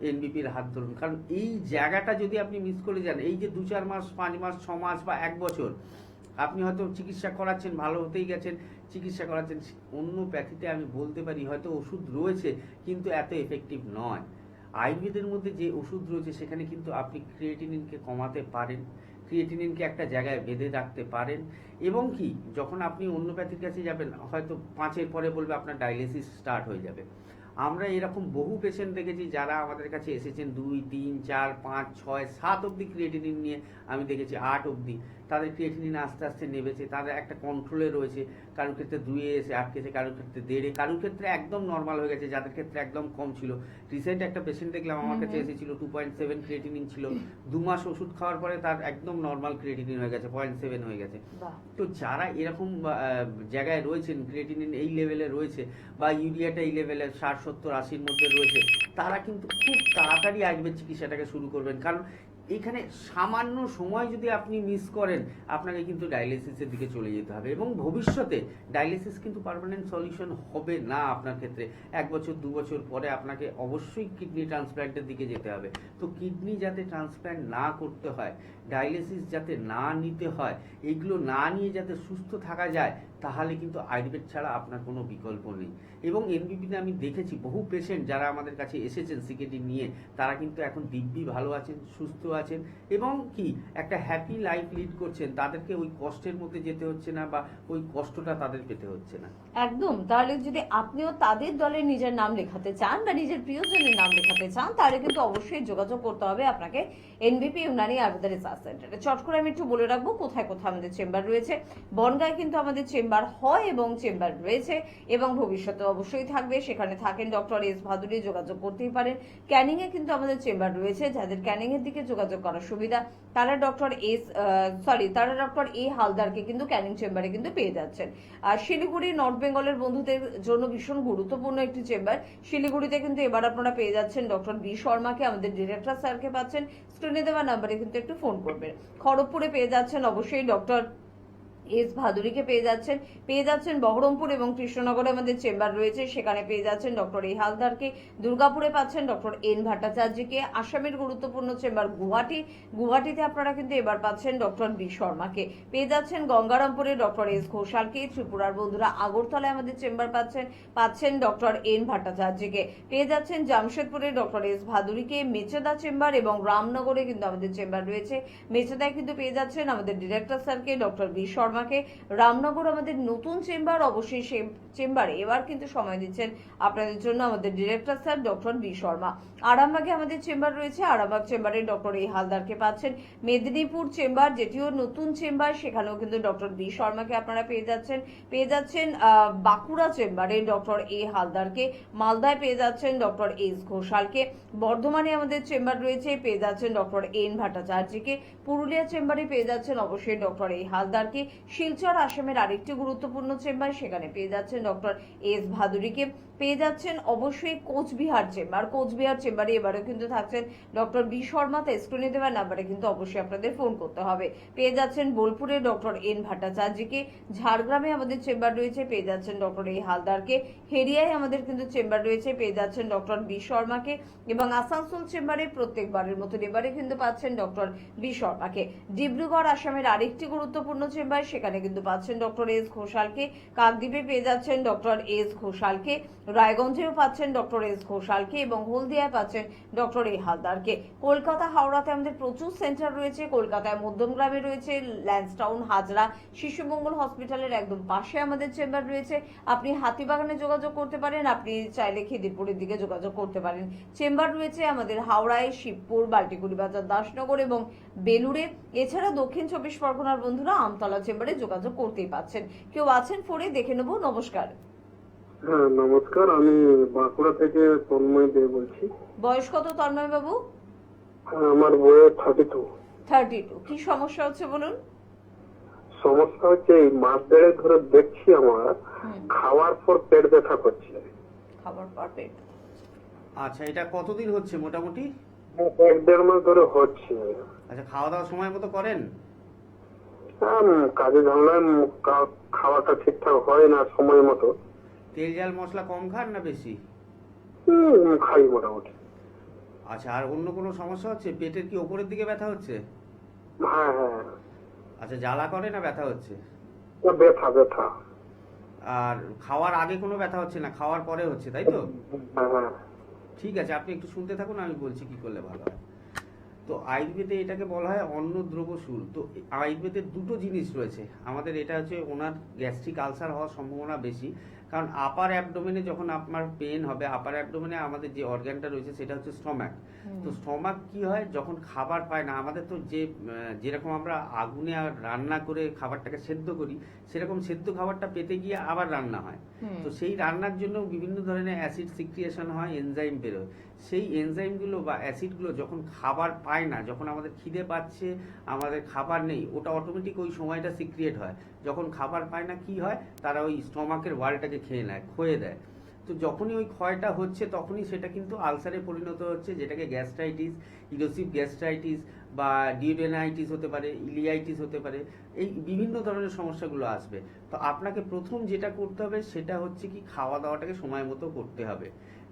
এনবিপির হাত ধরুন। কারণ এই জায়গাটা যদি আপনি মিস করে যান, এই যে 2-4 মাস, 5 মাস, 6 মাস বা 1 বছর আপনি হয়তো চিকিৎসা করাচ্ছেন, ভালো হতেই গেছেন, চিকিৎসা করাচ্ছেন, অন্য প্যাথিতে আমি বলতে পারি হয়তো ওষুধ রয়েছে কিন্তু এত এফেক্টিভ নয়। আয়ুর্বেদের মধ্যে যে ওষুধ রয়েছে সেখানে কিন্তু আপনি ক্রিয়েটিনিনকে কমাতে পারেন, ক্রিয়েটিনিনকে একটা জায়গায় বেঁধে রাখতে পারেন। এবং কি যখন আপনি অন্যপ্যাথির কাছে যাবেন, হয়তো 5-এর পরে বলবে আপনার ডায়ালিসিস স্টার্ট হয়ে যাবে। আমরা এরকম বহু পেশেন্ট দেখেছি যারা আমাদের কাছে এসেছেন 2, 3, 4, 5, 6, 7 অব্দি ক্রিয়েটিনিন নিয়ে, আমি দেখেছি 8 অব্দি। তাদের ক্রিয়েটিনিন আস্তে আস্তে নেমেছে, তাদের একটা কন্ট্রোলে রয়েছে, কারোর ক্ষেত্রে 2-এ এসে আটকেছে, কারোর ক্ষেত্রে 1.5-এ, কারোর ক্ষেত্রে একদম নর্মাল হয়ে গেছে, যাদের ক্ষেত্রে একদম কম ছিল। রিসেন্ট একটা পেশেন্ট দেখলাম আমার কাছে এসেছিল, 2.7 ক্রিয়েটিনিন ছিল, 2 মাস ওষুধ খাওয়ার পরে তার একদম নর্মাল ক্রিয়েটিনিন হয়ে গেছে, 0.7 হয়ে গেছে। তো যারা এরকম জায়গায় রয়েছেন, ক্রিয়েটিনিন এই লেভেলে রয়েছে বা ইউরিয়াটা এই লেভেলে 60, 70, 80-র মধ্যে রয়েছে, তারা কিন্তু খুব তাড়াতাড়ি আয়ুর্বেদ চিকিৎসাটাকে শুরু করবেন। কারণ এখানে সামান্য সময় যদি আপনি মিস করেন, আপনাকে কিন্তু ডায়ালিসিসের দিকে চলে যেতে হবে। এবং ভবিষ্যতে ডায়ালিসিস কিন্তু পার্মানেন্ট সলিউশন হবে না আপনার ক্ষেত্রে। 1 বছর 2 বছর পরে আপনাকে অবশ্যই কিডনি ট্রান্সপ্ল্যান্টের দিকে যেতে হবে। তো কিডনি যাতে ট্রান্সপ্ল্যান্ট না করতে হয়, ডায়ালিসিস যাতে না নিতে হয়, এগুলো না নিয়ে যাতে সুস্থ থাকা যায়, তাহলে কিন্তু আয়ুর্বেদ ছাড়া আপনার কোনো বিকল্প নেই। এবং এনবিপিতে আমি দেখেছি বহু পেশেন্ট যারা আমাদের কাছে এসেছেন সিকেডি নিয়ে, তারা কিন্তু এখন দিব্যি ভালো আছেন, সুস্থ আছেন এবং কি একটা হ্যাপি লাইফ লিড করছেন। তাদেরকে ওই কষ্টের মধ্যে যেতে হচ্ছে না বা ওই কষ্টটা তাদের পেতে হচ্ছে না। একদম। তাহলে যদি আপনিও তাদের দলে নিজের নাম লেখাতে চান বা নিজের প্রিয়জনের নাম লেখাতে চান, তাহলে কিন্তু অবশ্যই যোগাযোগ করতে হবে আপনাকে এনবিপি ইউনানি আয়ুর্বেদ রিসার্চ সেন্টারে। চট করে আমি একটু বলে রাখবো কোথায় কোথায় আমাদের চেম্বার রয়েছে। বনগাঁয় কিন্তু আমাদের চেম্বার হয় এবং চেম্বার রয়েছে এবং ভবিষ্যতে অবশ্যই থাকবে। সেখানে থাকেন ডক্টর এস ভাদুরী, যোগাযোগ করতেই পারেন। ক্যানিং এ কিন্তু আমাদের চেম্বার রয়েছে, যাদের ক্যানিং এর দিকে যোগাযোগ করার সুবিধা তারা ডক্টর এ হালদারকে কিন্তু ক্যানিং চেম্বারে কিন্তু পেয়ে যাচ্ছেন। আর শিলিগুড়ি, নর্থ বেঙ্গলের বন্ধুদের জন্য ভীষণ গুরুত্বপূর্ণ একটি চেম্বার। শিলিগুড়িতে কিন্তু এবার আপনারা পেয়ে যাচ্ছেন ডক্টর বি শর্মাকে, আমাদের ডিরেক্টর স্যারকে পাচ্ছেন। স্ক্রিনে দেওয়া নাম্বারে কিন্তু একটু ফোন করবেন। খড়গপুরে পেয়ে যাচ্ছেন অবশ্যই ডক্টর এস ভাদুরীকে পেয়ে যাচ্ছেন বহরমপুর এবং কৃষ্ণনগরে আমাদের চেম্বার রয়েছে, সেখানে পেয়ে যাচ্ছেন ডক্টর এ হালদারকে। দুর্গাপুরে পাচ্ছেন ডক্টর এন ভট্টাচার্যকে। আসামের গুরুত্বপূর্ণ চেম্বার গুয়াহাটিতে আপনারা কিন্তু এবার পাচ্ছেন ডক্টর বি শর্মাকে। পেয়ে যাচ্ছেন গঙ্গারামপুরে ডক্টর এস ঘোষালকে। ত্রিপুরার বন্ধুরা আগরতলায় আমাদের চেম্বার পাচ্ছেন ডক্টর এন ভট্টাচার্যকে। পেয়ে যাচ্ছেন জামশেদপুরে ডক্টর এস ভাদুরীকে। মেচেদা চেম্বার এবং রামনগরে কিন্তু আমাদের চেম্বার রয়েছে। মেচেদায় কিন্তু পেয়ে যাচ্ছেন আমাদের ডিরেক্টর স্যারকে, ডক্টর বি শর্মাকে। রামনগর আমাদের নতুন চেম্বার, অবশ্যই সেই চেম্বারে এবার কিন্তু সময় দিচ্ছেন আপনাদের জন্য আমাদের director sir doctor B Sharma. আরামবাগে আমাদের চেম্বার রয়েছে, আরামবাগ চেম্বারে ডক্টর এ হালদারকে পাচ্ছেন। মেদিনীপুর চেম্বার, যেটিও নতুন চেম্বার, সেখানেও কিন্তু ডক্টর বি শর্মাকে আপনারা পেয়ে যাচ্ছেন বাঁকুড়া চেম্বারে ডক্টর এ হালদারকে। মালদায় পেয়ে যাচ্ছেন ডক্টর এস ঘোষালকে। বর্ধমানে আমাদের চেম্বার রয়েছে, পেয়ে যাচ্ছেন ডক্টর এন ভট্টাচার্যকে। পুরুলিয়া চেম্বারে পেয়ে যাচ্ছেন অবশ্যই ডক্টর এ হালদারকে। শিলচর আসামের আরেকটি গুরুত্বপূর্ণ চেম্বার, সেখানে পেয়ে যাচ্ছেন ডক্টর এস ভাদুরীকে। পেয়ে যাচ্ছেন অবশ্যই কোচবিহার চেম্বারে এবারেও কিন্তু থাকছেন ডক্টর বি শর্মা। তাই স্ক্রিনে দেওয়া নাম্বারে কিন্তু অবশ্যই আপনাদের ফোন করতে হবে। পেয়ে যাচ্ছেন বোলপুরে ডক্টর এন ভট্টাচার্যকে, ঝাড়গ্রামে আমাদের চেম্বার রয়েছে, পেয়ে যাচ্ছেন ডক্টর এ হালদারকে, হেরিয়ায় আমাদের কিন্তু চেম্বার রয়েছে, পেয়ে যাচ্ছেন ডক্টর বি শর্মাকে, এবং আসানসোল চেম্বারে প্রত্যেকবারের মতো এবারে কিন্তু পাচ্ছেন ডক্টর বি শর্মাকে। ডিব্রুগড় আসামের আরেকটি গুরুত্বপূর্ণ চেম্বার, সেখানে কিন্তু পাচ্ছেন ডক্টর এস ঘোষালকে। কাকদ্বীপে পেয়ে যাচ্ছেন ডক্টর এস ঘোষালকে, রায়গঞ্জেও পাচ্ছেন ডক্টর এস ঘোষালকে, এবং হলদিয়ায় পাচ্ছেন ডক্টর এ হালদারকে। কলকাতা হাওড়াতে আমাদের প্রচুর সেন্টার রয়েছে। কলকাতায় মধ্যমগ্রামে রয়েছে ল্যান্সটাউন, হাজরা, শিশুমঙ্গল হসপিটালের একদম পাশে আমাদের চেম্বার রয়েছে। আপনি হাতিবাগানে যোগাযোগ করতে পারেন, আপনি চাইলে খিদিরপুরের দিকে যোগাযোগ করতে পারেন। চেম্বার রয়েছে আমাদের হাওড়ায়, শিবপুর, বাল্টিকুড়ি বাজার, দাসনগর এবং বেলুড়ে। এছাড়া দক্ষিণ 24 পরগনার বন্ধুরা আমতলা চেম্বারে যোগাযোগ করতেই পাচ্ছেন। কেউ আছেন ফোনে, দেখে নেব। নমস্কার। হ্যাঁ নমস্কার, আমি বাঁকুড়া থেকে তন্ময় দে বলছি। বয়স কত তন্ময় বাবু? হ্যাঁ, আমার বয়স 32। 32। কি সমস্যা হচ্ছে বলুন? সমস্যা হচ্ছে এই মাস দেড়েক ধরে দেখছি আমার খাওয়ার পর পেট ব্যথা করছে। খাবার পর পেট। আচ্ছা, এটা কতদিন হচ্ছে মোটামুটি? 1-1.5 মাস ধরে হচ্ছে। আচ্ছা, খাওয়া দাওয়া সময় মতো করেন? কাজে ঝামেলায় খাওয়াটা ঠিকঠাক হয় না সময় মতো। তেল ঝাল মশলা কম খান না বেশি? খাই মোটামুটি। আচ্ছা, আর অন্য কোনো সমস্যা হচ্ছে? পেটের কি ওপরের দিকে ব্যথা হচ্ছে? হ্যাঁ হ্যাঁ। আচ্ছা, জ্বালা করে না ব্যথা হচ্ছে? ব্যথা ব্যথা। আর খাওয়ার আগে কোনো ব্যথা হচ্ছে না, খাওয়ার পরে হচ্ছে, তাই তো? হ্যাঁ হ্যাঁ। ঠিক আছে, আপনি একটু শুনতে থাকুন, আমি বলছি কি করলে ভালো হয়। তো আয়ুর্বেদে এটাকে বলা হয় অন্ন দ্রব্যশূল। তো আয়ুর্বেদের দুটো জিনিস রয়েছে আমাদের। এটা হচ্ছে ওনার গ্যাস্ট্রিক আলসার হওয়ার সম্ভাবনা বেশি, কারণ আপার অ্যাবডোমেনে যখন আপনার পেন হবে, আপার অ্যাবডোমেনে আমাদের যে অর্গানটা রয়েছে সেটা হচ্ছে স্টমাক। তো স্টমাক কি হয়, যখন খাবার পায় না, আমাদের তো যেরকম আমরা আগুনে আর রান্না করে খাবারটাকে সেদ্ধ করি, সেরকম সেদ্ধ খাবারটা পেতে গিয়ে আবার রান্না হয়। তো সেই রান্নার জন্য বিভিন্ন ধরনের অ্যাসিড সিক্রিয়েশন হয়, এনজাইম বেরোয়। সেই এনজাইমগুলো বা অ্যাসিডগুলো যখন খাবার পায় না, যখন আমাদের খিদে পাচ্ছে, আমাদের খাবার নেই, ওটা অটোমেটিক ওই সময়টা সিক্রিয়েট হয়। যখন খাবার পায় না কি হয়, তারা ওই স্টমাকের ওয়ালটাকে খেয়ে নেয়, ক্ষয়ে দেয়। তো যখনই ওই ক্ষয়টা হচ্ছে তখনই সেটা কিন্তু আলসারে পরিণত হচ্ছে, যেটাকে গ্যাস্ট্রাইটিস, ইরোসিভ গ্যাস্ট্রাইটিস বা ডিউডেনাইটিস হতে পারে, ইলিয়াইটিস হতে পারে, এই বিভিন্ন ধরনের সমস্যাগুলো আসবে। তো আপনাকে প্রথম যেটা করতে হবে সেটা হচ্ছে কি, খাওয়া দাওয়াটাকে সময় মতো করতে হবে।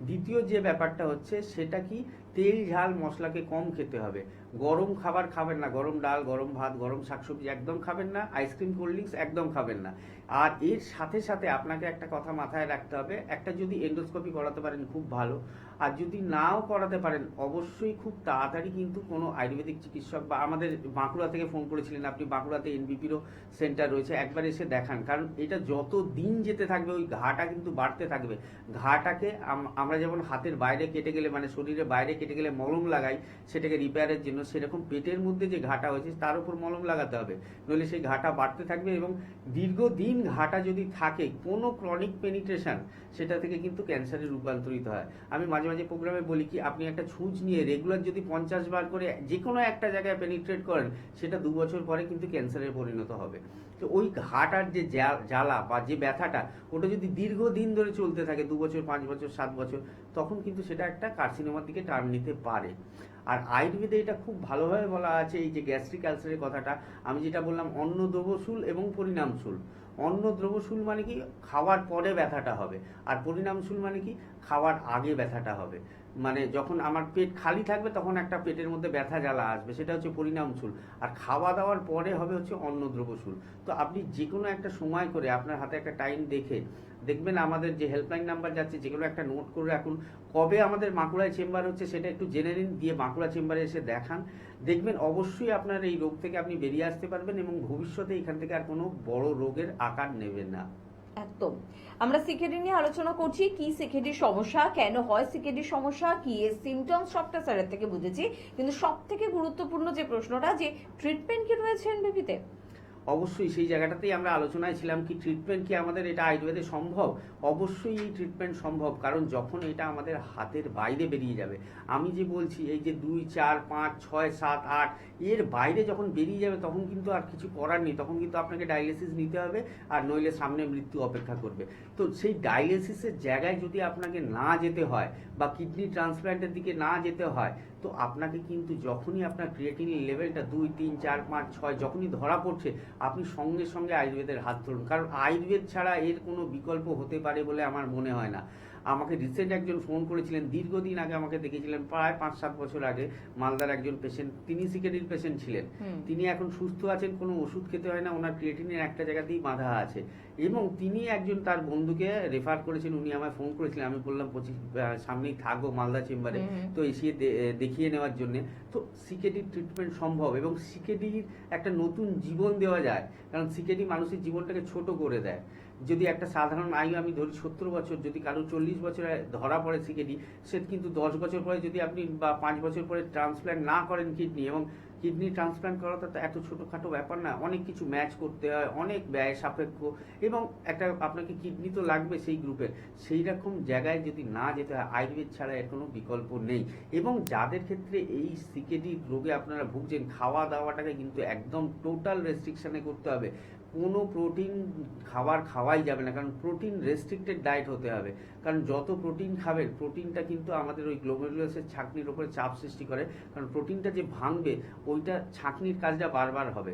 দ্বিতীয় যে ব্যাপারটা হচ্ছে সেটা কি, তেল ঝাল মশলাকে কম খেতে হবে। গরম খাবার খাবেন না, গরম ডাল, গরম ভাত, গরম শাকসবজি একদম খাবেন না, আইসক্রিম, কোল্ড ড্রিঙ্কস একদম খাবেন না। আর এর সাথে সাথে আপনাকে একটা কথা মাথায় রাখতে হবে, একটা যদি এন্ডোস্কোপি করাতে পারেন খুব ভালো, আর যদি নাও করাতে পারেন অবশ্যই খুব তাড়াতাড়ি কিন্তু কোনো আয়ুর্বেদিক চিকিৎসক, বা আমাদের বাঁকুড়া থেকে ফোন করেছিলেন আপনি, বাঁকুড়াতে এনবিপিরও সেন্টার রয়েছে, একবার এসে দেখান। কারণ এটা যত দিন যেতে থাকবে ওই ঘাটা কিন্তু বাড়তে থাকবে। ঘাটাকে আমরা যেমন হাতের বাইরে কেটে গেলে, মানে শরীরের বাইরে কেটে গেলে মলম লাগাই সেটাকে রিপেয়ারের জন্য, সেরকম পেটের মধ্যে যে ঘাটা হয়েছে তার উপর মলম লাগাতে হবে, নইলে সেই ঘাটা বাড়তে থাকবে। এবং দীর্ঘদিন ঘাটা যদি থাকে, কোনো ক্রনিক পেনিট্রেশন, সেটা থেকে কিন্তু ক্যান্সারে রূপান্তরিত হয়। আমি মাঝে মাঝে প্রোগ্রামে বলি কি, আপনি একটা ছুঁচ নিয়ে রেগুলার যদি 50 বার করে যে কোনো একটা জায়গায় পেনিট্রেট করেন, সেটা 2 বছর পরে কিন্তু ক্যান্সারে পরিণত হবে। তো ওই ঘাটার যে জ্বালা বা যে ব্যথাটা, ওটা যদি দীর্ঘদিন ধরে চলতে থাকে, 2 বছর, 5 বছর, 7 বছর, তখন কিন্তু সেটা একটা কার্সিনোমার দিকে টার্ন নিতে পারে। আর আয়ুর্বেদে এটা খুব ভালোভাবে বলা আছে, এই যে গ্যাস্ট্রিক আলসারের কথাটা আমি যেটা বললাম, অন্ন দ্রব্যশূল এবং পরিণামশূল। অন্ন দ্রব্যশূল মানে কি, খাওয়ার পরে ব্যথাটা হবে, আর পরিণামশূল মানে কি, খাওয়ার আগে ব্যথাটা হবে। মানে যখন আমার পেট খালি থাকবে তখন একটা পেটের মধ্যে ব্যথা জ্বালা আসবে, সেটা হচ্ছে পরিণামশূল। আর খাওয়া দাওয়ার পরে হবে হচ্ছে অন্ন দ্রব্যশূল। তো আপনি যে কোনো একটা সময় করে আপনার হাতে একটা টাইম দেখে দেখবেন, আমাদের যে হেল্পলাইন নাম্বার যাচ্ছে, যেগুলো একটা নোট করে রাখুন, কবে আমাদের বাঁকুড়ায় চেম্বার হচ্ছে সেটা একটু জেনে নিন, দিয়ে বাঁকুড়া চেম্বারে এসে দেখান। দেখবেন অবশ্যই আপনার এই রোগ থেকে আপনি বেরিয়ে আসতে পারবেন, এবং ভবিষ্যতে এখান থেকে আর কোনো বড় রোগের আকার নেবেন না। একদম। আমরা সিকেডি নিয়ে আলোচনা করছি, কি সিকেডির সমস্যা, কেন হয় সিকেডির সমস্যা, কি এর সিমটমস, সবটা স্যারের থেকে বুঝেছি। কিন্তু সব থেকে গুরুত্বপূর্ণ যে প্রশ্নটা, যে ট্রিটমেন্ট কি রয়েছে এনবিপিতে? অবশ্যই সেই জায়গাটাতেই আমরা আলোচনায় ছিলাম কি ট্রিটমেন্ট কি আমাদের এটা আয়ুর্বেদে সম্ভব। অবশ্যই এই ট্রিটমেন্ট সম্ভব, কারণ যখন এটা আমাদের হাতের বাইরে বেরিয়ে যাবে, আমি যে বলছি এই যে 2, 4, 5, 6, 7, 8 এর বাইরে যখন বেরিয়ে যাবে তখন কিন্তু আর কিছু করার নেই, তখন কিন্তু আপনাকে ডায়ালিসিস নিতে হবে, আর নইলে সামনে মৃত্যু অপেক্ষা করবে। তো সেই ডায়ালিসিসের জায়গায় যদি আপনাকে না যেতে হয় বা কিডনি ট্রান্সপ্ল্যান্টের দিকে না যেতে হয়, তো আপনাকে কিন্তু যখনই আপনার ক্রিয়েটিন লেভেলটা 2, 3, 4, 5, 6 যখনই ধরা পড়ছে, আপনি সঙ্গে সঙ্গে আয়ুর্বেদের হাত ধরুন, কারণ আয়ুর্বেদ ছাড়া এর কোনো বিকল্প হতে পারে বলে আমার মনে হয় না। আমাকে রিসেন্ট একজন ফোন করেছিলেন, দীর্ঘদিন আগে আমাকে দেখেছিলেন, প্রায় 5-7 বছর আগে, মালদার একজন পেশেন্ট, তিনি সিকেডির পেশেন্ট ছিলেন। তিনি এখন সুস্থ আছেন, কোনো ওষুধ খেতে হয় না, ওনার ক্রিয়েটিনের একটা জায়গাতেই বাঁধা আছে, এবং তিনি একজন তার বন্ধুকে রেফার করেছেন। উনি আমায় ফোন করেছিলেন, আমি বললাম সামনেই থাকবো মালদা চেম্বারে, তো এসে দেখিয়ে নেওয়ার জন্য। তো সিকেডির ট্রিটমেন্ট সম্ভব, এবং সিকেডির একটা নতুন জীবন দেওয়া যায়, কারণ সিকেডি মানুষের জীবনটাকে ছোট করে দেয়। যদি একটা সাধারণ আয়ু আমি ধরি 70 বছর, যদি কারো 40 বছরে ধরা পড়ে সিকেডি, সে কিন্তু 10 বছর পরে যদি আপনি বা 5 বছর পরে ট্রান্সপ্ল্যান্ট না করেন কিডনি, এবং কিডনি ট্রান্সপ্ল্যান্ট করাটা তো এত ছোটোখাটো ব্যাপার না, অনেক কিছু ম্যাচ করতে হয়, অনেক ব্যয় সাপেক্ষ, এবং একটা আপনাকে কিডনি তো লাগবে সেই গ্রুপের, সেই রকম জায়গায় যদি না যেতে হয়, আয়ুর্বেদ ছাড়া এর কোনো বিকল্প নেই। এবং যাদের ক্ষেত্রে এই সিকেডি রোগে আপনারা ভুগছেন, খাওয়া দাওয়াটাকে কিন্তু একদম টোটাল রেস্ট্রিকশানে করতে হবে। কোনো প্রোটিন খাবার খাওয়াই যাবে না, কারণ প্রোটিন রেস্ট্রিক্টেড ডায়েট হতে হবে, কারণ যত প্রোটিন খাবেন, প্রোটিনটা কিন্তু আমাদের ওই গ্লোমেরুলাসের ছাঁকনির উপরে চাপ সৃষ্টি করে, কারণ প্রোটিনটা যে ভাঙবে ওইটা ছাঁকনির কাজটা বারবার হবে।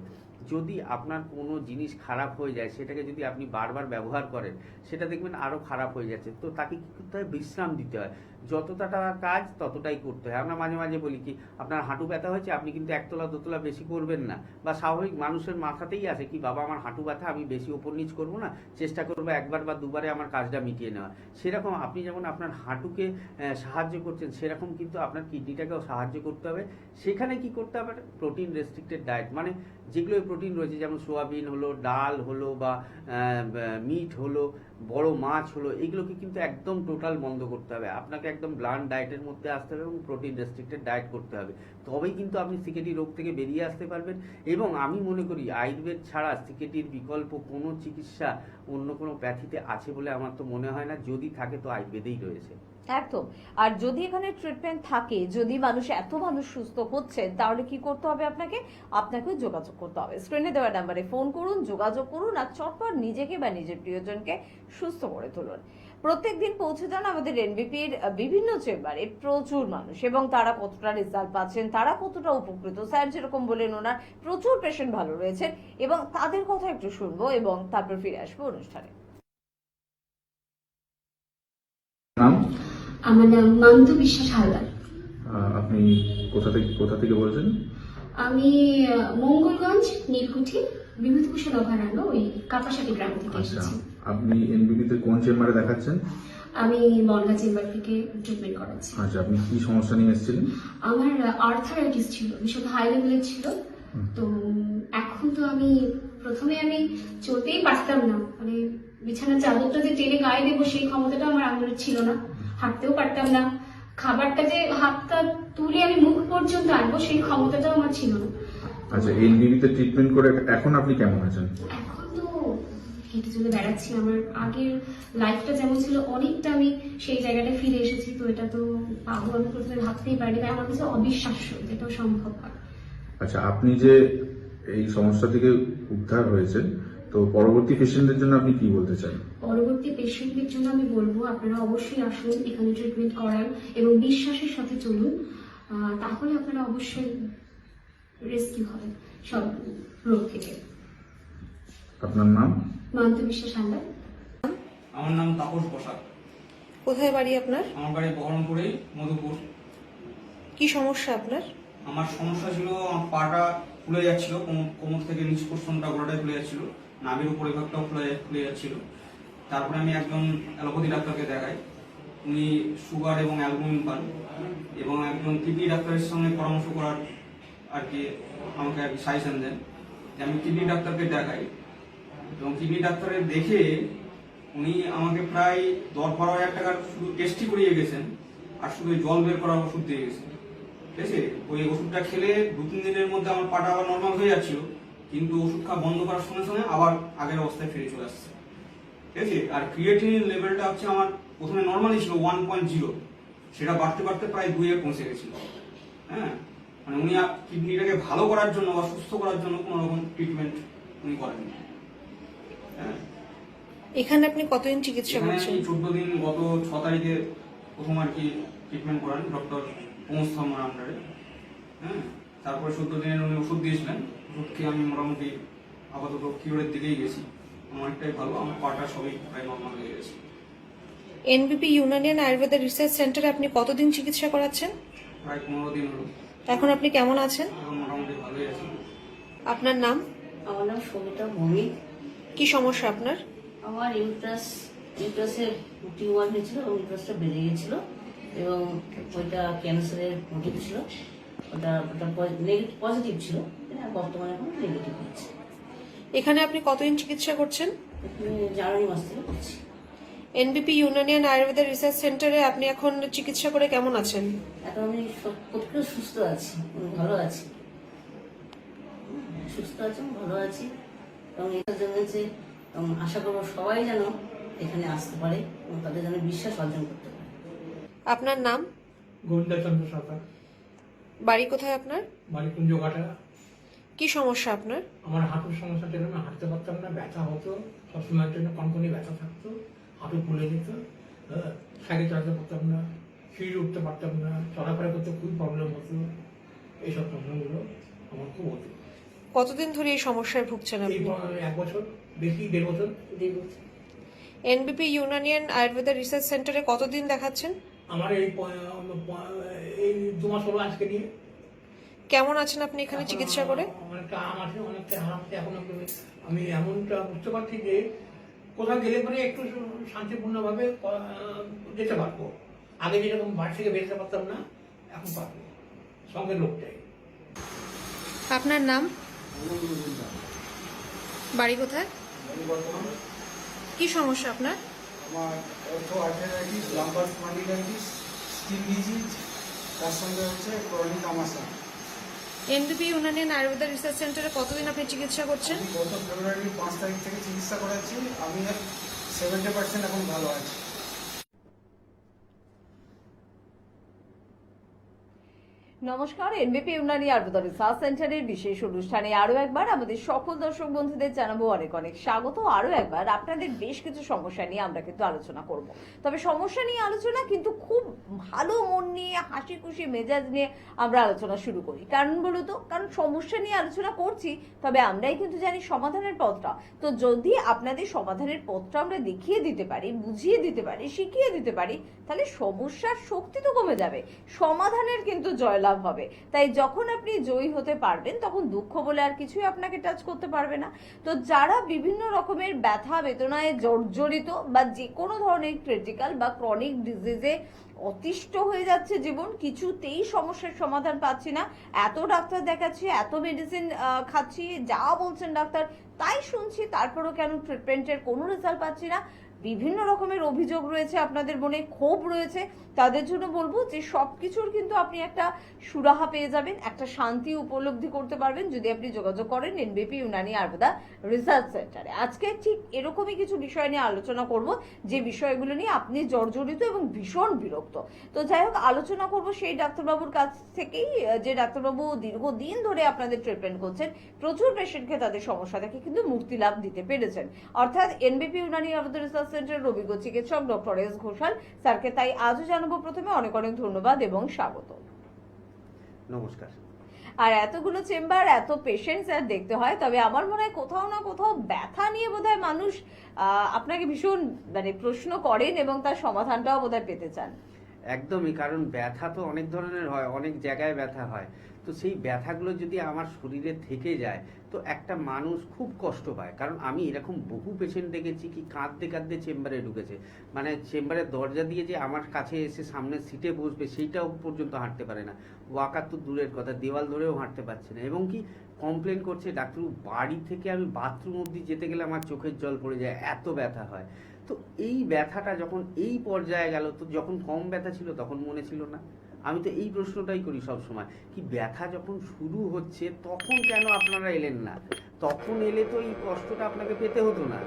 যদি আপনার কোনো জিনিস খারাপ হয়ে যায়, সেটাকে যদি আপনি বারবার ব্যবহার করেন, সেটা দেখবেন আরও খারাপ হয়ে যাচ্ছে। তো তাকে কী করতে হয়, বিশ্রাম দিতে হয়, যতটা কাজ ততটাই করতে হয়। আমরা মাঝে মাঝে বলি কি, আপনার হাঁটু ব্যথা হয়েছে, আপনি কিন্তু 1 তলা 2 তলা বেশি করবেন না, বা স্বাভাবিক মানুষের মাথাতেই আসে কি, বাবা আমার হাঁটু ব্যথা, আমি বেশি ওপর নিচ করবো না, চেষ্টা করবো 1বার বা 2বারে আমার কাজটা মিটিয়ে নেওয়া। সেরকম আপনি যেমন আপনার হাঁটুকে সাহায্য করছেন, সেরকম কিন্তু আপনার কিডনিটাকেও সাহায্য করতে হবে। সেখানে কি করতে হবে, প্রোটিন রেস্ট্রিক্টেড ডায়েট, মানে যেগুলো প্রোটিন রয়েছে, যেমন সোয়াবিন হলো, ডাল হলো, বা মিট হলো, বড় মাছ হলো, এগুলোকে কিন্তু একদম টোটাল বন্ধ করতে হবে। আপনাকে একদম ব্লান্ট ডায়েটের মধ্যে আসতে হবে এবং প্রোটিন রেস্ট্রিক্টেড ডায়েট করতে হবে, তবেই কিন্তু আপনি সিকেডি রোগ থেকে বেরিয়ে আসতে পারবেন। এবং আমি মনে করি আয়ুর্বেদ ছাড়া সিকেডির বিকল্প কোনো চিকিৎসা অন্য কোনো প্যাথিতে আছে বলে আমার তো মনে হয় না, যদি থাকে তো আয়ুর্বেদেই রয়েছে। একদম। আর যদি এখানে ট্রিটমেন্ট থাকে, যদি এত মানুষ সুস্থ হচ্ছে, তাহলে কি করতে হবে, আপনাকেও যোগাযোগ করতে হবে। স্ক্রিনে দেওয়া নাম্বারে ফোন করুন, যোগাযোগ করুন, আর চটপট নিজেকে বা নিজের প্রিয়জনকে সুস্থ করে তুলুন। প্রত্যেকদিন পৌঁছে যান আমাদের এনবিপির বিভিন্ন চেম্বারে প্রচুর মানুষ, এবং তারা কতটা রেজাল্ট পাচ্ছেন, তারা কতটা উপকৃত। স্যার যেরকম বলেন, ওনার প্রচুর পেশেন্ট ভালো রয়েছেন, এবং তাদের কথা একটু শুনবো এবং তারপর ফিরে আসবো অনুষ্ঠানে। আমার নাম মান্তু বিশ্বাস হালদার। আপনি কোথা থেকে বলছেন? আমি মঙ্গলগঞ্জ নীলকুঠি বিভূতিভূষণ অভয়ারণ্য, ওই কাপাসাটি গ্রাম থেকে এসেছি। আপনি এনবিবিতে কোন চেম্বারে দেখাচ্ছেন? আমি বনগা চেম্বার থেকে ট্রিটমেন্ট করাচ্ছি। আচ্ছা, আপনি কি সমস্যা নিয়ে এসেছিলেন? আমার আর্থারাইটিস ছিল, ভীষণ হাই লেভেলের ছিল। তো এখন তো প্রথমে আমি চলতেই পারতাম না, মানে বিছানার চাদরটা যে টেনে গায়ে দেবো সেই ক্ষমতাটা আমার আঙুলের ছিল না, হাঁটতেও পারতাম না, খাবারটা যে হাতটা তুলে আমি মুখ পর্যন্ত আনবো সেই ক্ষমতাটাও আমার ছিল না। আচ্ছা, এনবিবিতে ট্রিটমেন্ট করে এখন আপনি কেমন আছেন? এখন তো হেঁটে চলে বেড়াচ্ছি। আমার আগের লাইফটা যেমন ছিল, অনেকটা আমি সেই জায়গাটায় ফিরে এসেছি। তো এটা তো পাবো আমি প্রথমে ভাবতেই পারিনি, তাই আমার কাছে অবিশ্বাস্য যেটাও সম্ভব হয়। আচ্ছা, আপনি যে এই সমস্যা থেকে উদ্ধার হয়েছেন, তো পরবর্তী পেশেন্টদের জন্য আপনি কি বলতে চান? পরবর্তী পেশেন্টদের জন্য আমি বলবো, আপনারা অবশ্যই আসুন, এখানে ট্রিটমেন্ট করান এবং বিশ্বাসের সাথে চলুন, তাহলে আপনারা অবশ্যই রেস্কিউ হবেন সব রোগ থেকে। আপনার নাম? মান্তু বিশ্বাস হালদার। আমার নাম তাপস বসাক। কোথায় বাড়ি আপনার? আমার বাড়ি বহরমপুরে, মধুপুর। কি সমস্যা আপনার? আমার সমস্যা ছিল, আমার পাটা ফুলে যাচ্ছিল, কোমর থেকে নিচ পোর্শনটা গোড়াটাই ফুলে যাচ্ছিল, নাভির উপরিভাগটাও ফুলে যাচ্ছিল। তারপরে আমি একজন অ্যালোপ্যাথি ডাক্তারকে দেখাই, উনি সুগার এবং অ্যালবুমিন পান, এবং একজন কিডনি ডাক্তারের সঙ্গে পরামর্শ করার আর কি আমাকে আর কি সাজেশন দেন যে আমি কিডনি ডাক্তারকে দেখাই। এবং কিডনি ডাক্তারের দেখে উনি আমাকে প্রায় 10-12 হাজার টাকার শুধু টেস্টই করিয়ে গেছেন, আর শুধু জল বের করার ওষুধ দিয়ে গেছেন। ঠিক আছে, ওই ওষুধটা খেলে 2-3 দিনের মধ্যে আমার পাটা আবার নর্মাল হয়ে যাচ্ছিল, কিন্তু ওষুধ খাওয়া বন্ধ করার সঙ্গে সঙ্গে আবার আগের অবস্থায় ফিরে চলে আসছে। ঠিক আছে, আর ক্রিয়েটিনিন লেভেলটা হচ্ছে আমার প্রথমে নর্মালি ছিল 1.0, সেটা বাড়তে বাড়তে প্রায় 2-এ পৌঁছে গেছিল। হ্যাঁ, মানে উনি কিডনিটাকে ভালো করার জন্য বা সুস্থ করার জন্য কোনো রকম ট্রিটমেন্ট উনি করেননি। হ্যাঁ, এখানে আপনি কতদিন চিকিৎসা এখানে করছেন? 14 দিন, গত 6 তারিখে প্রথম আর কি ট্রিটমেন্ট করেন ডক্টর প্রমোদ শর্মার আন্ডারে। হ্যাঁ, তারপরে 14 দিনের উনি ওষুধ দিয়েছিলেন। ওষুধ খেয়ে আমি মোটামুটি আপাতত কিওরের দিকেই গেছি, অনেকটাই ভালো, আমার পাটা সবই প্রায় নর্মাল হয়ে গেছে। এনবিপি ইউনানিয়ান আয়ুর্বেদা রিসার্চ সেন্টারে আপনি কতদিন চিকিৎসা করাচ্ছেন? প্রায় 15 দিন হলো, এখন আপনি কেমন আছেন? এখন মোটামুটি ভালোই আছে। আপনার নাম? আমার নাম সবিতা ভৌমিক। কি সমস্যা আপনার? আমার ইউটারাসে টিউমার হয়েছিল এবং ইউটারাসটা বেড়ে গিয়েছিল এবং ওইটা ক্যান্সারের মোটিভ ছিল। ওটা পজিটিভ ছিল, বর্তমানে এখন নেগেটিভ হয়েছে। এখানে আপনি কতদিন চিকিৎসা করছেন? জানুয়ারি মাস থেকে করছি। এনবিপি ইউনানিয়ান আয়ুর্বেদা রিসার্চ সেন্টারে আপনি এখন চিকিৎসা করে কেমন আছেন? এখন আমি প্রত্যেক সুস্থ আছি, ভালো আছি, সুস্থ আছি, ভালো আছি। এবং এটার জন্য যে আশা করবো সবাই যেন এখানে আসতে পারে এবং তাদের যেন বিশ্বাস অর্জন করতে পারে। আপনার নাম? গোবিন্দচন্দ্র সরকার। বাড়ি কোথায় আপনার? বাড়ি কুঞ্জঘাটা। কি সমস্যা আপনার? আমার হাঁটুর সমস্যার জন্য আমি হাঁটতে পারতাম না, ব্যথা হতো সবসময়ের জন্য, কনকনি ব্যথা থাকতো, হাঁটু ফুলে যেত, সাইকেল চালাতে পারতাম না, সিঁড়ি উঠতে পারতাম না, চলাফেরা করতে খুব প্রবলেম হতো। এইসব প্রবলেমগুলো আমার খুব হতো। কতদিন ধরে এই সমস্যায় ভুগছেন এই আপনি? 1 বছর, বেশি 1.5 বছর। এনবিপি ইউনানিয়ান আয়ুর্বেদা রিসার্চ সেন্টারে কতদিন দেখাচ্ছেন? আমার এই 2 মাস হলো আজকে নিয়ে। কেমন আছেন আপনি এখানে চিকিৎসা করে? অনেকটা আরাম আছে, অনেকটা আরাম আছে। এখন আমি এমনটা বুঝতে পারছি যে কোথাও গেলে পরে একটু শান্তিপূর্ণভাবে যেতে পারবো। আগে যেরকম বাড়ি থেকে বেরোতে পারতাম না, এখন পারবো, সঙ্গে লোকটাই। আপনার নাম? বাড়ি কোথায়? কি সমস্যা আপনার? আমার অর্থোআর্থারাইটিস, লাম্বার স্পন্ডিলাইটিস, স্কিন ডিজিজ, তার সঙ্গে হচ্ছে ক্রনিক আমাশা। এনবিপি ইউনানিয়ান আয়ুর্বেদা রিসার্চ সেন্টারে কতদিন আপনি চিকিৎসা করছেন? আমি গত ফেব্রুয়ারি 5 তারিখ থেকে চিকিৎসা করাচ্ছি। আমি 70% এখন ভালো আছি। নমস্কার, এনবিপি ইউনানি আয়ুর্বেদা রিসার্চ সেন্টারের বিশেষ অনুষ্ঠানে আরো একবার আমাদের সকল দর্শক বন্ধুদের জানাবো অনেক অনেক স্বাগত। আরো একবার আপনাদের বেশ কিছু সমস্যা নিয়ে আমরা কিন্তু আলোচনা করব। তবে সমস্যা নিয়ে আলোচনা কিন্তু খুব ভালো মন নিয়ে, হাসি খুশি মেজাজ নিয়ে আমরা আলোচনা শুরু করি। কারণ বলো তো, কারণ সমস্যা নিয়ে আলোচনা করছি, তবে আমরাই কিন্তু জানি সমাধানের পথটা। তো যদি আপনাদের সমাধানের পথটা আমরা দেখিয়ে দিতে পারি, বুঝিয়ে দিতে পারি, শিখিয়ে দিতে পারি, তাহলে সমস্যার শক্তি তো কমে যাবে, সমাধানের কিন্তু জয়লাভ হবে। তাই যখন আপনি জয়ী হতে পারবেন, তখন দুঃখ বলে আর কিছুই আপনাকে টাচ করতে পারবে না। তো যারা বিভিন্ন রকমের ব্যথা বেদনায় জর্জরিত বা যে কোনো ধরনের ক্রিটিক্যাল বা ক্রনিক ডিজিজে অতিষ্ঠ হয়ে যাচ্ছে জীবন, কিছুতেই সমস্যার সমাধান পাচ্ছি না, এত ডাক্তার দেখাচ্ছি, এত মেডিসিন খাচ্ছি, যা বলছেন ডাক্তার তাই শুনছি, তারপরও কেন ট্রিটমেন্টের কোনো রেজাল্ট পাচ্ছি না, বিভিন্ন রকমের অভিযোগ রয়েছে, আপনাদের মনে ক্ষোভ রয়েছে, তাদের জন্য বলবো যে সবকিছুর কিন্তু আপনি একটা সুরাহা পেয়ে যাবেন, একটা শান্তি উপলব্ধি করতে পারবেন যদি আপনি যোগাযোগ করেন এনবিপি ইউনানি আয়ুর্বেদা রিসার্চ সেন্টারে। আজকে ঠিক এরকমই কিছু বিষয় নিয়ে আলোচনা করব, যে বিষয়গুলো নিয়ে আপনি জর্জরিত এবং ভীষণ বিরক্ত। তো যাই হোক, আলোচনা করব সেই ডাক্তারবাবুর কাছ থেকেই, যে ডাক্তারবাবু দীর্ঘদিন ধরে আপনাদের ট্রিটমেন্ট করছেন, প্রচুর পেশেন্টকে তাদের সমস্যা থেকে কিন্তু মুক্তি লাভ দিতে পেরেছেন, অর্থাৎ এনবিপি ইউনানি আয়ুর্বেদা রিসার্চ সেন্টারের অভিজ্ঞ চিকিৎসক ডক্টর এস ঘোষাল স্যারকে। তাই আজও জানাবো প্রথমে অনেক অনেক ধন্যবাদ এবং স্বাগত। নমস্কার। আর এতগুলো চেম্বার, এত পেশেন্ট স্যার দেখতে হয়, তবে আমার মনে হয় কোথাও না কোথাও ব্যথা নিয়ে বোধহয় মানুষ আপনাকে ভীষণ মানে প্রশ্ন করেন এবং তার সমাধানটাও বোধহয় পেতে চান। একদমই, কারণ ব্যথা তো অনেক ধরনের হয়, অনেক জায়গায় ব্যথা হয়। তো সেই ব্যথাগুলো যদি আমার শরীরে থেকে যায়, তো একটা মানুষ খুব কষ্ট পায়। কারণ আমি এরকম বহু পেশেন্ট দেখেছি কি কাঁদতে কাঁদতে চেম্বারে ঢুকেছে, মানে চেম্বারের দরজা দিয়ে যে আমার কাছে এসে সামনের সিটে বসবে সেইটাও পর্যন্ত হাঁটতে পারে না, ওয়াকার তো দূরের কথা, দেওয়াল ধরেও হাঁটতে পারছে না, এবং কি কমপ্লেন করছে ডাক্তারবাবু বাড়ি থেকে আমি বাথরুম অবধি যেতে গেলে আমার চোখের জল পড়ে যায়, এত ব্যথা হয়। তো এই ব্যথাটা যখন এই পর্যায়ে গেল, তো যখন কম ব্যথা ছিল তখন মনে ছিল না। আমি তো এই প্রশ্নটাই করি সব সময়, কি ব্যথা যখন শুরু হচ্ছে তখন কেন আপনারা এলেন না, তখন এলে তো এই কষ্টটা আপনাকে পেতে হতো না,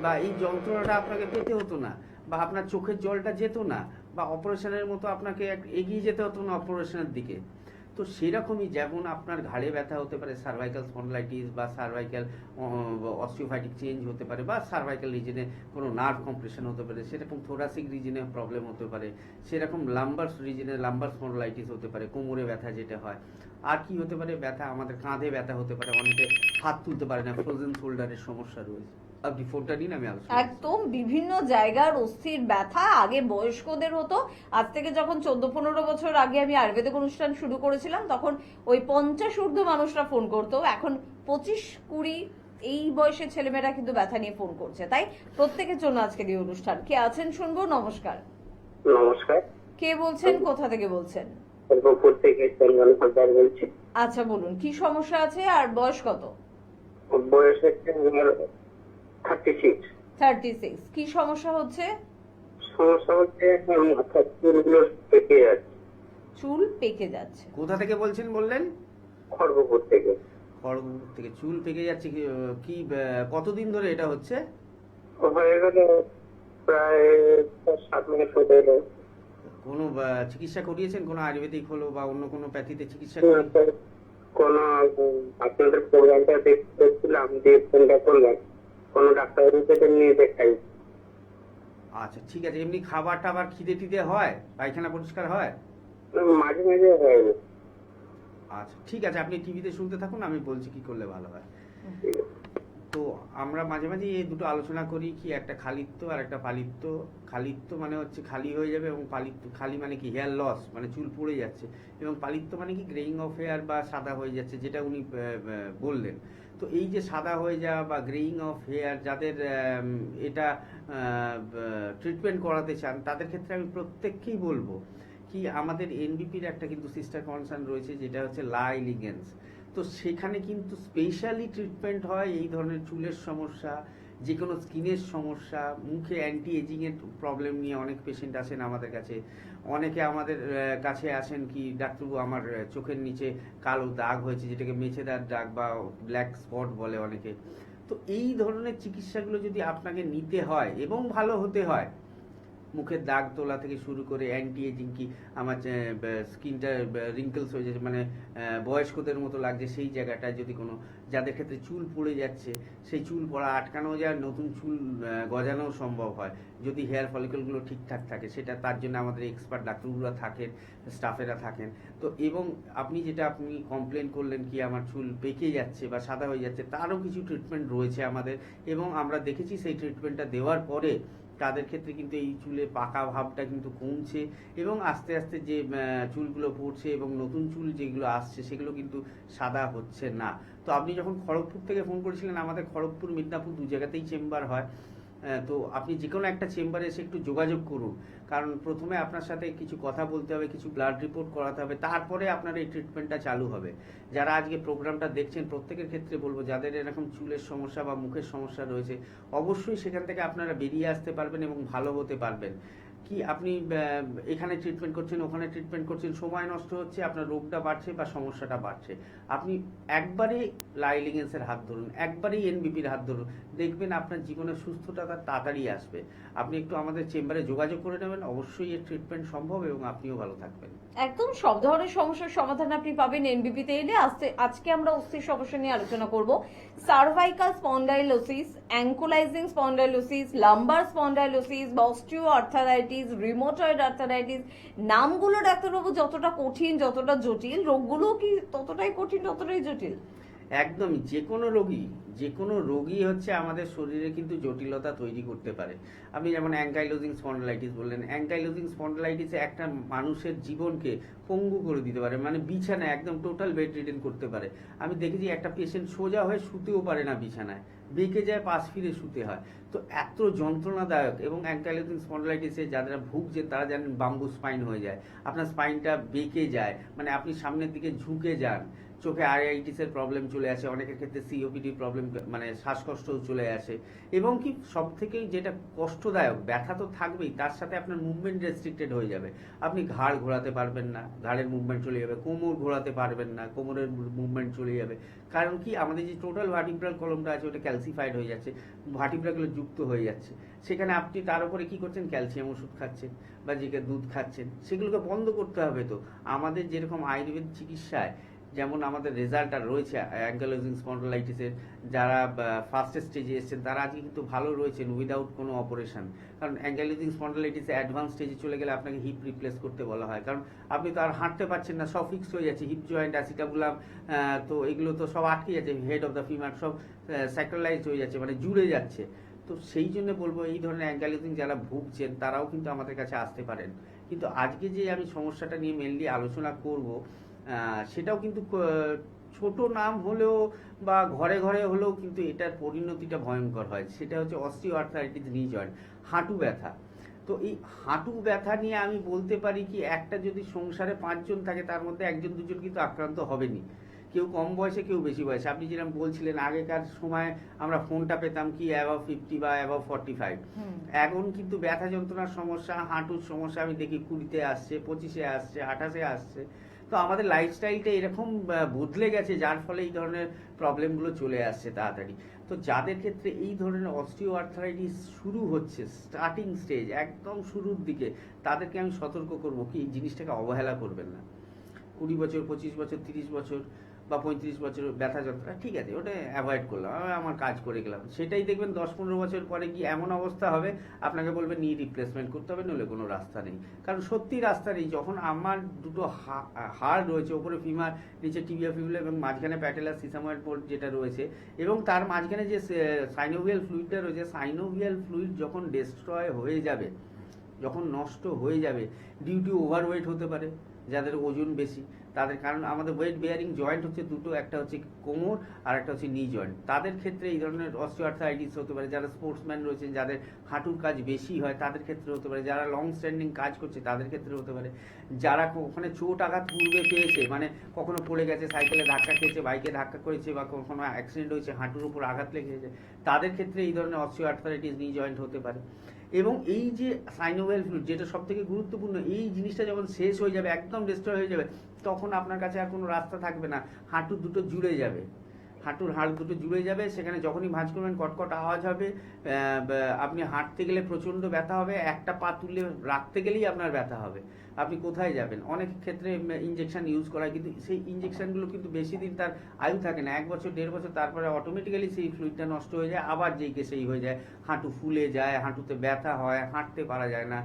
বা এই যন্ত্রণাটা আপনাকে পেতে হতো না, বা আপনার চোখের জলটা যেত না, বা অপারেশনের মতো আপনাকে এগিয়ে যেতে হতো না অপারেশনের দিকে। তো সেরকমই যেমন আপনার ঘাড়ে ব্যথা হতে পারে, সার্ভাইকাল স্পন্ডলাইটিস বা সার্ভাইকাল অস্টিওফাইটিক চেঞ্জ হতে পারে, বা সার্ভাইকাল রিজনে কোনো নার্ভ কম্প্রেশন হতে পারে, সেরকম থোরাসিক রিজনে প্রবলেম হতে পারে, সেরকম লাম্বার রিজনে লাম্বার স্পন্ডলাইটিস হতে পারে, কোমরে ব্যথা যেটা হয়। আর কি হতে পারে, ব্যথা আমাদের কাঁধে ব্যথা হতে পারে, অনেকে হাত তুলতে পারে না, ফ্রোজেন শোল্ডারের সমস্যা রয়েছে। আপনি ফোনটা নিন, আমি আলোচনা করছি। একদম বিভিন্ন জায়গার অস্থির ব্যথা আগে বয়স্কদের হতো। আজ থেকে যখন 14-15 বছর আগে আমি আয়ুর্বেদিক অনুষ্ঠান শুরু করেছিলাম, তখন ওই 50 ঊর্ধ্ব মানুষরা ফোন করতো। এখন 25-20 এই বয়সের ছেলেমেয়েরা কিন্তু ব্যথা নিয়ে ফোন করছে। তাই প্রত্যেকের জন্য আজকের এই অনুষ্ঠান। কে আছেন শুনবো। নমস্কার। নমস্কার। কে বলছেন, কোথা থেকে বলছেন? দুপুর থেকে চন্দন সর্দার বলছি। আচ্ছা বলুন, কি সমস্যা আছে আর বয়স কত? বয়স হচ্ছে 36। 36। কি সমস্যা হচ্ছে? সমস্যা হচ্ছে মাথার চুলগুলো পেকে যাচ্ছে। চুল পেকে যাচ্ছে। কোথা থেকে বলছেন বললেন? খড়গপুর থেকে। খড়গপুর থেকে চুল পেকে যাচ্ছে। কি কতদিন ধরে এটা হচ্ছে? হয়ে গেল প্রায় 7 মাস হয়ে গেল। কোনো চিকিৎসা করিয়েছেন? কোনো আয়ুর্বেদিক হলো বা অন্য কোনো প্যাথিতে চিকিৎসা কোন আপনাদের প্রোগ্রামটা দেখছিলাম, দিয়ে ফোনটা করলাম, কোন ডাক্তার নিয়ে দেখাই। আচ্ছা ঠিক আছে। এমনি খাবার টাবার খিদে টিদে হয়? পায়খানা পরিষ্কার হয়? মাঝে মাঝে হয়। আচ্ছা ঠিক আছে, আপনি টিভিতে শুনতে থাকুন, আমি বলছি কি করলে ভালো হয়। তো আমরা মাঝে মাঝে এই দুটো আলোচনা করি, কি একটা খালিত্ব আর একটা পালিত্ব। খালিত্ব মানে হচ্ছে খালি হয়ে যাবে, এবং পালিত্ব খালি মানে কি হেয়ার লস, মানে চুল পড়ে যাচ্ছে, এবং পালিত্ব মানে কি গ্রেইং অফ হেয়ার বা সাদা হয়ে যাচ্ছে, যেটা উনি বললেন। তো এই যে সাদা হয়ে যাওয়া বা গ্রেইং অফ হেয়ার, যাদের এটা ট্রিটমেন্ট করাতে চান, তাদের ক্ষেত্রে আমি প্রত্যেককেই বলবো কি আমাদের এনবিপির একটা কিন্তু সিস্টার কনসার্ন রয়েছে, যেটা হচ্ছে লাই লিগেন্স। তো সেখানে কিন্তু স্পেশালি ট্রিটমেন্ট হয় এই ধরনের চুলের সমস্যা, যে কোনো স্কিনের সমস্যা, মুখে অ্যান্টি এজিংয়ের প্রবলেম নিয়ে অনেক পেশেন্ট আসেন আমাদের কাছে। অনেকে আমাদের কাছে আসেন কি ডাক্তারবাবু আমার চোখের নিচে কালো দাগ হয়েছে, যেটাকে মেছেদার দাগ বা ব্ল্যাক স্পট বলে অনেকে। তো এই ধরনের চিকিৎসাগুলো যদি আপনাকে নিতে হয় এবং ভালো হতে হয়, মুখের দাগ তোলা থেকে শুরু করে অ্যান্টি এজিং, কি আমার স্কিনটা রিঙ্কেলস হয়ে যাচ্ছে, মানে বয়স্কদের মতো লাগছে সেই জায়গাটায়, যদি কোনো যাদের ক্ষেত্রে চুল পড়ে যাচ্ছে, সেই চুল পড়া আটকানো যায়, নতুন চুল গজানোও সম্ভব হয় যদি হেয়ার ফলিকলগুলো ঠিকঠাক থাকে। সেটা তার জন্য আমাদের এক্সপার্ট ডাক্তারগুলো থাকেন, স্টাফেরা থাকেন। তো এবং আপনি কমপ্লেন করলেন কি আমার চুল পেকে যাচ্ছে বা সাদা হয়ে যাচ্ছে, তারও কিছু ট্রিটমেন্ট রয়েছে আমাদের, এবং আমরা দেখেছি সেই ট্রিটমেন্টটা দেওয়ার পরে তাদের ক্ষেত্রে কিন্তু এই চুলে পাকা ভাবটা কিন্তু কমছে, এবং আস্তে আস্তে যে চুলগুলো পড়ছে এবং নতুন চুল যেগুলো আসছে সেগুলো কিন্তু সাদা হচ্ছে না। তো আপনি যখন খড়গপুর থেকে ফোন করেছিলেন, আমাদের খড়গপুর মিদনাপুর 2 জায়গাতেই চেম্বার হয়। তো আপনি যে কোনো একটা চেম্বারে এসে একটু যোগাযোগ করুন, কারণ প্রথমে আপনার সাথে কিছু কথা বলতে হবে, কিছু ব্লাড রিপোর্ট করাতে হবে, তারপরে আপনার এই ট্রিটমেন্টটা চালু হবে। যারা আজকে প্রোগ্রামটা দেখছেন প্রত্যেকের ক্ষেত্রে বলবো, যাদের এরকম চুলের সমস্যা বা মুখের সমস্যা রয়েছে, অবশ্যই সেখান থেকে আপনারা বেরিয়ে আসতে পারবেন এবং ভালো হতে পারবেন। কি আপনি এখানে ট্রিটমেন্ট করছেন, ওখানে ট্রিটমেন্ট করছেন, সময় নষ্ট হচ্ছে, আপনার রোগটা বাড়ছে বা সমস্যাটা বাড়ছে। আপনি একবারে লাই লিগেন্সের হাত ধরুন, একবারেই এনবিপির হাত ধরুন, দেখবেন আপনার জীবনে সুস্থতা তাড়াতাড়ি আসবে। আপনি একটু আমাদের চেম্বারে যোগাযোগ করে নেবেন, অবশ্যই এর ট্রিটমেন্ট সম্ভব এবং আপনিও ভালো থাকবেন। একদম সব ধরনের সমস্যার সমাধান আপনি পাবেন এনবিপিতে এলে। আজকে আমরা অস্থির সমস্যা নিয়ে আলোচনা করব। Cervical spondylosis, ankylosing spondylosis, lumber spondylosis, osteoarthritis, rheumatoid arthritis. নামগুলো ডাক্তারবাবু যতটা কঠিন, যতটা জটিল, রোগগুলো কি ততটাই কঠিন, ততটাই জটিল? একদমই। যে কোনো রোগী হচ্ছে আমাদের শরীরে কিন্তু জটিলতা তৈরি করতে পারে। আপনি যেমন অ্যাঙ্কাইলোজিং স্পন্ডলাইটিস বললেন, অ্যাঙ্কাইলোজিং স্পন্ডলাইটিসে একটা মানুষের জীবনকে পঙ্গু করে দিতে পারে, মানে বিছানায় একদম টোটাল বেড রিডেন করতে পারে। আমি দেখেছি একটা পেশেন্ট সোজা হয়ে শুতেও পারে না, বিছানায় বেঁকে যায়, পাশ ফিরে শুতে হয়। তো এত যন্ত্রণাদায়ক। এবং অ্যাঙ্কাইলোজিং স্পন্ডলাইটিসে যারা ভুগছেন তারা জানেন বাম্বু স্পাইন হয়ে যায়, আপনার স্পাইনটা বেঁকে যায়, মানে আপনি সামনের দিকে ঝুঁকে যান, চোখে আইআইটিসের প্রবলেম চলে আসে, অনেকের ক্ষেত্রে সিওপিডি প্রবলেম মানে শ্বাসকষ্টও চলে আসে, এবং কি সব থেকে যেটা কষ্টদায়ক, ব্যথা তো থাকবেই, তার সাথে আপনার মুভমেন্ট রেস্ট্রিক্টেড হয়ে যাবে। আপনি ঘাড় ঘোরাতে পারবেন না, ঘাড়ের মুভমেন্ট চলে যাবে, কোমর ঘোরাতে পারবেন না, কোমরের মুভমেন্ট চলে যাবে। কারণ কি আমাদের যে টোটাল ভার্টিব্রাল কলমটা আছে ওটা ক্যালসিফাইড হয়ে যাচ্ছে, ভার্টিব্রাগুলো যুক্ত হয়ে যাচ্ছে। সেখানে আপনি তার উপরে কি করছেন, ক্যালসিয়াম ওষুধ খাচ্ছেন বা যে দুধ খাচ্ছেন, সেগুলোকে বন্ধ করতে হবে। তো আমাদের যেরকম আয়ুর্বেদ চিকিৎসায় যেমন আমাদের রেজাল্ট আর রয়েছে অ্যাঙ্কাইলোজিং স্পন্ডলাইটিসের, যারা ফার্স্ট স্টেজে এসেছেন তারা আজকে কিন্তু ভালো রয়েছেন উইদাউট কোনো অপারেশন। কারণ অ্যাঙ্কাইলোজিং স্পন্ডলাইটিসে অ্যাডভান্স স্টেজে চলে গেলে আপনাকে হিপ রিপ্লেস করতে বলা হয়, কারণ আপনি তো আর হাঁটতে পারছেন না, সব ফিক্স হয়ে যাচ্ছে, হিপ জয়েন্ট, অ্যাসিটাবুলাম, তো এগুলো তো সব আটকে যাচ্ছে, হেড অফ দ্য ফিমার সব স্যাক্রালাইজড হয়ে যাচ্ছে, মানে জুড়ে যাচ্ছে। তো সেই জন্য বলবো এই ধরনের অ্যাঙ্কাইলোজিং যারা ভুগছেন তারাও কিন্তু আমাদের কাছে আসতে পারেন। কিন্তু আজকে যে আমি সমস্যাটা নিয়ে মেনলি আলোচনা করব, সেটাও কিন্তু ছোট নাম হলেও বা ঘরে ঘরে হলেও কিন্তু এটার পরিণতিটা ভয়ঙ্কর হয়। সেটা হচ্ছে অস্টিওআর্থ্রাইটিস, নি জয়েন্ট, হাঁটু ব্যথা। তো এই হাঁটু ব্যথা নিয়ে আমি বলতে পারি কি, একটা যদি সংসারে 5 জন থাকে তার মধ্যে 1 জন 2 জন কিন্তু আক্রান্ত হবেনি, কেউ কম বয়সে কেউ বেশি বয়সে। আপনি যেরকম বলছিলেন আগেকার সময় আমরা ফোনটা পেতাম কি অ্যাবাভ 50 বা অ্যাবাভ 45, এখন কিন্তু ব্যথা যন্ত্রণার সমস্যা, হাঁটুর সমস্যা আমি দেখি 20-তে আসছে, 25-এ আসছে, 28-এ আসছে। তো আমাদের লাইফস্টাইলটা এরকম বদলে গেছে, যার ফলে এই ধরনের প্রবলেমগুলো চলে আসছে তাড়াতাড়ি। তো যাদের ক্ষেত্রে এই ধরনের অস্টিওআর্থ্রাইটিস শুরু হচ্ছে, স্টার্টিং স্টেজ, একদম শুরুর দিকে, তাদেরকে আমি সতর্ক করব কি এই জিনিসটাকে অবহেলা করবেন না। 20 বছর, 25 বছর, 30 বছর বা 35 বছর ব্যথা যন্ত্রণা ঠিক আছে, ওটা অ্যাভয়েড করলাম, আমি আমার কাজ করে গেলাম। সেটাই দেখবেন 10-15 বছর পরে কি এমন অবস্থা হবে, আপনাকে বলবে নি রিপ্লেসমেন্ট করতে হবে, নইলে কোনো রাস্তা নেই। কারণ সত্যি রাস্তা নেই। যখন আমার দুটো হাড় রয়েছে, ওপরে ফিমার, নিচে টিবিয়া ফিবুলা এবং মাঝখানে প্যাটেলার সিসাময়েড বোর্ড যেটা রয়েছে, এবং তার মাঝখানে যে সাইনোভিয়াল ফ্লুইডটা রয়েছে, সাইনোভিয়াল ফ্লুইড যখন ডিস্ট্রয় হয়ে যাবে, যখন নষ্ট হয়ে যাবে, ডিউ টু ওভারওয়েট হতে পারে, যাদের ওজন বেশি তাদের, কারণ আমাদের ওয়েট বেয়ারিং জয়েন্ট হচ্ছে দুটো, একটা হচ্ছে কোমর আর একটা হচ্ছে নি জয়েন্ট, তাদের ক্ষেত্রে এই ধরনের অস্টিওআর্থ্রাইটিস হতে পারে। যারা স্পোর্টসম্যান রয়েছেন, যাদের হাঁটুর কাজ বেশি হয় তাদের ক্ষেত্রে হতে পারে, যারা লং স্ট্যান্ডিং কাজ করছে তাদের ক্ষেত্রে হতে পারে, যারা ওখানে চোট আঘাত পূর্বে পেয়েছে, মানে কখনো পড়ে গেছে, সাইকেলে ধাক্কা খেয়েছে, বাইকে ধাক্কা করেছে, বা কখনো অ্যাক্সিডেন্ট হয়েছে, হাঁটুর উপর আঘাত লেগেছে, তাদের ক্ষেত্রে এই ধরনের অস্টিওআর্থ্রাইটিস, নি জয়েন্ট হতে পারে। এবং এই যে সাইনোভিয়াল ফ্লুইড, যেটা সব থেকে গুরুত্বপূর্ণ, এই জিনিসটা যখন শেষ হয়ে যাবে, একদম ডিস্ট্রয় হয়ে যাবে, তখন আপনার কাছে আর কোনো রাস্তা থাকবে না, হাঁটু দুটো জুড়ে যাবে, হাঁটুর হাড় দুটো জুড়ে যাবে। সেখানে যখনই ভাঁজ করবেন কটকট আওয়াজ হবে, আপনি হাঁটতে গেলে প্রচণ্ড ব্যথা হবে, একটা পা তুলে রাখতে গেলেই আপনার ব্যথা হবে, আপনি কোথায় যাবেন। অনেক ক্ষেত্রে ইঞ্জেকশন ইউজ করা হয়, কিন্তু সেই ইঞ্জেকশনগুলো কিন্তু বেশি দিন তার আয়ু থাকে না, 1 বছর 1.5 বছর, তারপরে অটোমেটিক্যালি সেই ফ্লুইডটা নষ্ট হয়ে যায়, আবার যেই কে সেই হয়ে যায়, হাঁটু ফুলে যায়, হাঁটুতে ব্যথা হয়, হাঁটতে পারা যায় না,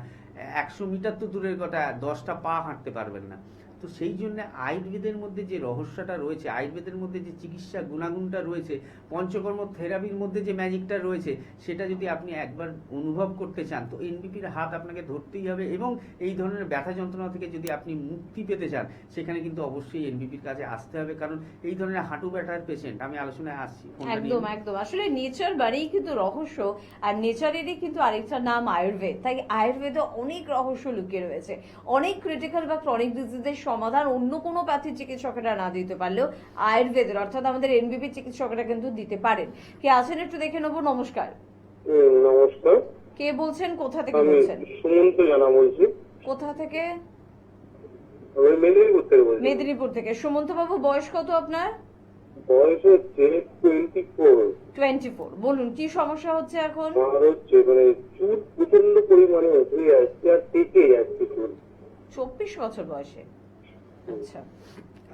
100 মিটার তো দূরের কথা, 10টা পা হাঁটতে পারবেন না। তো সেই জন্য আয়ুর্বেদের মধ্যে যে রহস্যটা রয়েছে, আয়ুর্বেদের মধ্যে যে চিকিৎসা গুণাগুণটা রয়েছে, পঞ্চকর্ম থেরাপির মধ্যে যে ম্যাজিকটা রয়েছে, সেটা যদি আপনি একবার অনুভব করতে চান, তো এনবিপির হাত আপনাকে ধরতেই হবে। এবং এই ধরনের ব্যথা যন্ত্রণা থেকে যদি আপনি মুক্তি পেতে চান, সেখানে কিন্তু অবশ্যই এনবিপির কাছে আসতে হবে। কারণ এই ধরনের হাঁটু ব্যথার পেশেন্ট, আমি আলোচনায় আসছি, একদম একদম, আসলে নেচার বাড়িই কিন্তু রহস্য, আর নেচারেরই কিন্তু আরেকটা নাম আয়ুর্বেদ। তাই আয়ুর্বেদে অনেক রহস্য লুকিয়ে রয়েছে, অনেক ক্রিটিক্যাল বা ক্রনিক ডিজিজের সমাধান অন্য কোনো প্যাথির চিকিৎসকেরা না দিতে পারলেও আয়ুর্বেদের, অর্থাৎ আমাদের এনবিপি চিকিৎসকরা কিন্তু দিতে পারেন। কে আছেন একটু দেখে নেবো। নমস্কার। নমস্কার। কে বলছেন, কোথা থেকে বলছেন? সুমন্ত জানা বলছি। কোথা থেকে? মেদিনীপুর থেকে বলছি। মেদিনীপুর থেকে। সুমন্ত বাবু, বয়স কত আপনার? বয়স হচ্ছে 24। বলুন কি সমস্যা হচ্ছে এখন? আমার হচ্ছে মানে চুল প্রচন্ড পরিমাণে উঠে যাচ্ছে আর পেকে যাচ্ছে চুল। 24 বছর বয়সে? আচ্ছা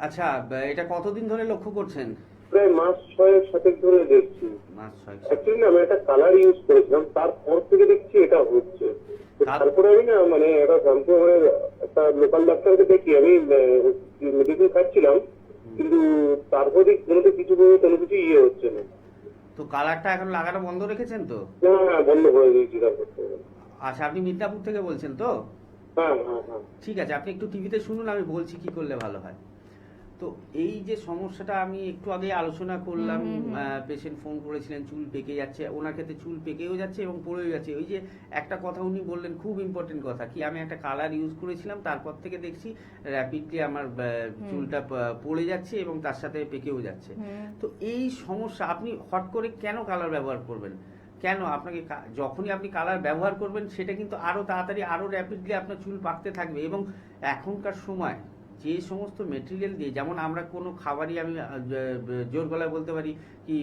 আচ্ছা, এটা কতদিন ধরে লক্ষ্য করছেন? প্রায় মাস 6-7 ধরে দেখছি। মাস 6। অ্যাকচুয়ালি না, আমি একটা কালার ইউজ করেছিলাম, তারপর থেকে দেখছি এটা হচ্ছে। তারপরে আমি না মানে একটা শান্তিনগরের একটা লোকাল ডাক্তারকে দেখি, আমি মেডিসিন খাচ্ছিলাম, কিন্তু তারপরে কোনো কিছু ইয়ে হচ্ছে না। তো কালারটা এখন লাগানো বন্ধ রেখেছেন তো? হ্যাঁ, বন্ধ করে দিয়েছি তারপর থেকে। আচ্ছা, আপনি মিদনাপুর থেকে বলছেন তো? হ্যাঁ। ঠিক আছে, আপনি একটু টিভিতে শুনুন, আমি বলছি কি করলে ভালো হয়। তো এই যে সমস্যাটা আমি একটু আগে আলোচনা করলাম, পেশেন্ট ফোন করেছিলেন চুল পেকে যাচ্ছে, ওনার ক্ষেত্রে চুল পেকেও যাচ্ছে এবং পড়েও যাচ্ছে। ওই যে একটা কথা উনি বললেন, খুব ইম্পর্টেন্ট কথা, কি আমি একটা কালার ইউজ করেছিলাম, তারপর থেকে দেখছি র্যাপিডলি আমার চুলটা পড়ে যাচ্ছে এবং তার সাথে পেকেও যাচ্ছে। তো এই সমস্যা আপনি হট করে কেন কালার ব্যবহার করবেন? কেন আপনাকে যখনই আপনি কালার ব্যবহার করবেন সেটা কিন্তু আরো তাড়াতাড়ি আরো র্যাপিডলি আপনার চুল পাকতে থাকবে। এবং এখনকার সময় যে সমস্ত মেটেরিয়াল দিয়ে, যেমন আমরা কোনো খাবারই, আমি জোর গলায় বলতে পারি কি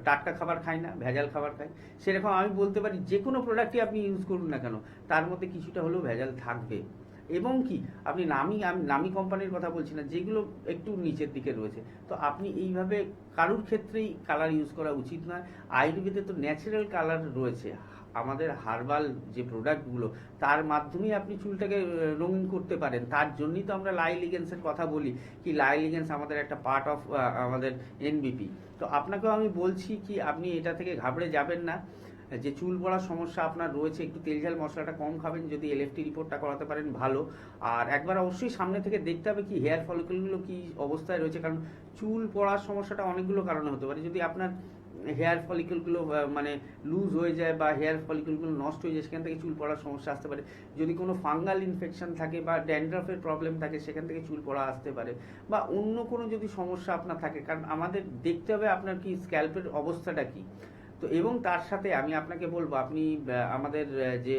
টাটকা খাবার খাই না, ভেজাল খাবার খাই, সেরকম আমি বলতে পারি যে কোনো প্রোডাক্টই আপনি ইউজ করুন না কেন তার মধ্যে কিছুটা হলেও ভেজাল থাকবে। এবং কি আপনি আমি নামি কোম্পানির কথা বলছি না, যেগুলো একটু নিচের দিকে রয়েছে, তো আপনি এইভাবে কারুর ক্ষেত্রেই কালার ইউজ করা উচিত নয়। আয়ুর্বেদে তো ন্যাচারাল কালার রয়েছে, আমাদের হার্বাল যে প্রোডাক্টগুলো তার মাধ্যমেই আপনি চুলটাকে রঙিন করতে পারেন। তার জন্যই তো আমরা লাইলিগেন্সের কথা বলি, কি লাইলিগেন্স আমাদের একটা পার্ট অফ আমাদের এনবিপি। তো আপনাকেও আমি বলছি কি আপনি এটা থেকে ঘাবড়ে যাবেন না। যে চুল পড়ার সমস্যা আপনার রয়েছে, একটু তেল ঝাল মশলাটা কম খাবেন, যদি এলএফটি রিপোর্টটা করাতে পারেন ভালো। আর একবার অবশ্যই সামনে থেকে দেখতে হবে কি হেয়ার ফলিকলগুলো কি অবস্থায় রয়েছে, কারণ চুল পড়ার সমস্যাটা অনেকগুলো কারণে হতে পারে। যদি আপনার হেয়ার ফলিকলগুলো মানে লুজ হয়ে যায় বা হেয়ার ফলিকলগুলো নষ্ট হয়ে যায়, সেখান থেকে চুল পড়ার সমস্যা আসতে পারে। যদি কোনো ফাঙ্গাল ইনফেকশন থাকে বা ড্যান্ড্রাফের প্রবলেম থাকে, সেখান থেকে চুল পড়া আসতে পারে। বা অন্য কোনো যদি সমস্যা আপনার থাকে, কারণ আমাদের দেখতে হবে আপনার কি স্ক্যাল্পের অবস্থাটা কি। তো এবং তার সাথে আমি আপনাকে বলবো, আপনি আমাদের যে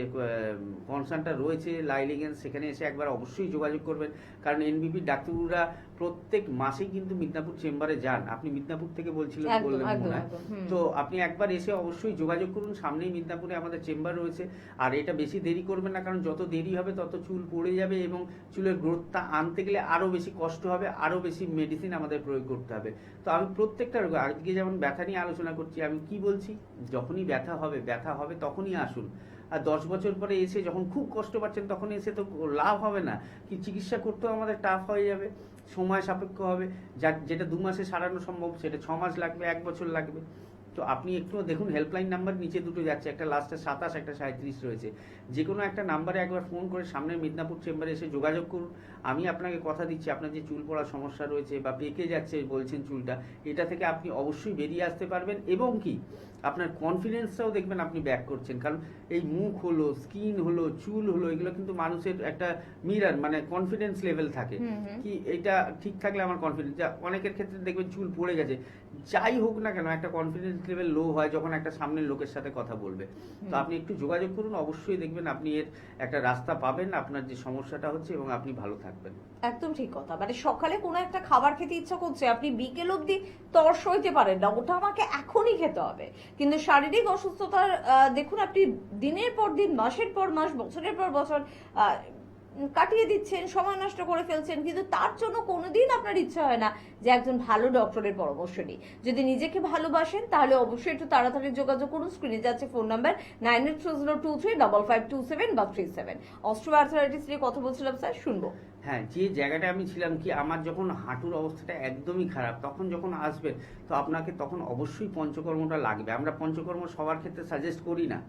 কনসার্নটা রয়েছে লাইলিগেন্স, সেখানে এসে একবার অবশ্যই যোগাযোগ করবেন। কারণ এনবিপির ডাক্তাররা প্রত্যেক মাসেই কিন্তু মিদনাপুর চেম্বারে যান। আপনি মিদনাপুর থেকে বলছিলেন, বললেন মনে হয়। তো আপনি একবার এসে অবশ্যই যোগাযোগ করুন, সামনেই মিদনাপুরে আমাদের চেম্বার রয়েছে। আর এটা বেশি দেরি করবেন না, কারণ যত দেরি হবে তত চুল পড়ে যাবে এবং চুলের গ্রোথটা আনতে গেলে আরো বেশি কষ্ট হবে, আরো বেশি মেডিসিন আমাদের প্রয়োগ করতে হবে। তো আমি প্রত্যেকটা রোগ, আজকে যেমন ব্যথা নিয়ে আলোচনা করছি, আমি কি বলছি, যখনই ব্যথা হবে তখনই আসুন। আর 10 বছর পরে এসে যখন খুব কষ্ট পাচ্ছেন তখন এসে তো লাভ হবে না, কি চিকিৎসা করতেও আমাদের টাফ হয়ে যাবে, সময় সাপেক্ষ হবে। যেটা 2 মাসে সারানো সম্ভব সেটা 6 মাস লাগবে, 1 বছর লাগবে। তো আপনি একটু দেখুন, হেল্পলাইন নাম্বার নিচে দুটো যাচ্ছে, একটা লাস্টে 27, একটা 37 রয়েছে। যে কোনো একটা নাম্বারে একবার ফোন করে সামনের মিদনাপুর চেম্বারে এসে যোগাযোগ করুন। আমি আপনাকে কথা দিচ্ছি, আপনার যে চুল পড়ার সমস্যা রয়েছে বা পেকে যাচ্ছে বলছেন চুলটা, এটা থেকে আপনি অবশ্যই বেরিয়ে আসতে পারবেন। এবং কি আপনার কনফিডেন্সটাও দেখবেন আপনি ব্যাক করছেন। কারণ এই মুখ হলো, স্কিন হলো, চুল হলো, এগুলো কিন্তু মানুষের একটা মিরার, মানে কনফিডেন্স লেভেল থাকে কি এটা ঠিক থাকলে আমার কনফিডেন্স। অনেকের ক্ষেত্রে দেখবেন চুল পড়ে গেছে, যাই হোক না কেন একটা কনফিডেন্স লেভেল লো হয় যখন একটা সামনের লোকের সাথে কথা বলবে। তো আপনি একটু যোগাযোগ করুন, অবশ্যই দেখবেন আপনি এর একটা রাস্তা পাবেন, আপনার যে সমস্যাটা হচ্ছে, এবং আপনি ভালো থাকবেন। একদম ঠিক কথা। মানে সকালে কোনো একটা খাবার খেতে ইচ্ছা করছে, আপনি বিকেল অবধি তর্স হইতে পারেন না, ওটা আমাকে এখনই খেতে হবে। কিন্তু শারীরিক অসুস্থতার দেখুন, আপনি দিনের পর দিন, মাসের পর মাস, বছরের পর বছর কাটিয়ে দিচ্ছেন, সময় নষ্ট করে ফেলছেন, কিন্তু তার জন্য কোনোদিন আপনার ইচ্ছা হয় না যে একজন ভালো ডক্টরের পরামর্শ নিই। যদি নিজেকে ভালোবাসেন তাহলে অবশ্যই একটু তাড়াতাড়ি যোগাযোগ করুন। স্ক্রিনে যাচ্ছে ফোন নাম্বার 9830235527 বা 37। অস্ট্রো আর্থারাইটিস নিয়ে কথা বলছিলাম স্যার, শুনবো। হ্যাঁ, যে জায়গাটা আমি ছিলাম, কি আমার যখন হাঁটুর অবস্থাটা একদমই খারাপ, তখন যখন আসবেন তো আপনাকে তখন অবশ্যই পঞ্চকর্মটা লাগবে। আমরা পঞ্চকর্ম সবার ক্ষেত্রে সাজেস্ট করি না।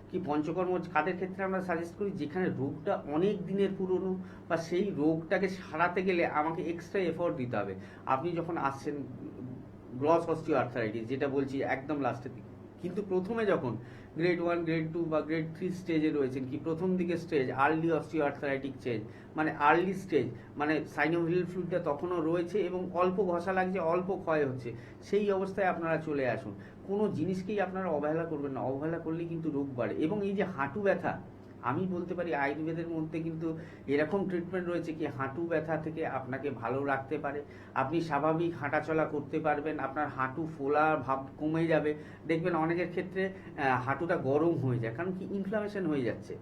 কি পঞ্চকর্ম কাদের ক্ষেত্রে আমরা সাজেস্ট করি, যেখানে রোগটা অনেক দিনের পুরনো বা সেই রোগটাকে সারাতে গেলে আমাকে এক্সট্রা এফোর্ট দিতে হবে। আপনি যখন আসছেন গ্রস অস্টিও আর্থারাইটিস, যেটা বলছি একদম লাস্টের দিকে, কিন্তু প্রথমে যখন গ্রেড 1, গ্রেড 2 বা গ্রেড 3 স্টেজে রয়েছেন, কি প্রথম দিকে স্টেজ আর্লি অস্টিও আর্থারাইটিক চেঞ্জ, মানে আর্লি স্টেজ, মানে সাইনোভিয়াল ফ্লুইডটা তখনও রয়েছে এবং অল্প ঘষা লাগছে, অল্প ক্ষয় হচ্ছে, সেই অবস্থায় আপনারা চলে আসুন। কোনো জিনিসকেই আপনারা অবহেলা করবেন না, অবহেলা করলে কিন্তু রোগ বাড়ে। এবং এই যে হাঁটু ব্যথা, আমি বলতে পারি আয়ুর্বেদের মধ্যে কিন্তু এরকম ট্রিটমেন্ট রয়েছে কি হাঁটু ব্যথা থেকে আপনাকে ভালো রাখতে পারে। আপনি স্বাভাবিক হাঁটাচলা করতে পারবেন, আপনার হাঁটু ফোলা ভাব কমে যাবে। দেখবেন অনেকের ক্ষেত্রে হাঁটুটা গরম হয়ে যায়, কারণ কি ইনফ্লামেশন হয়ে যাচ্ছে।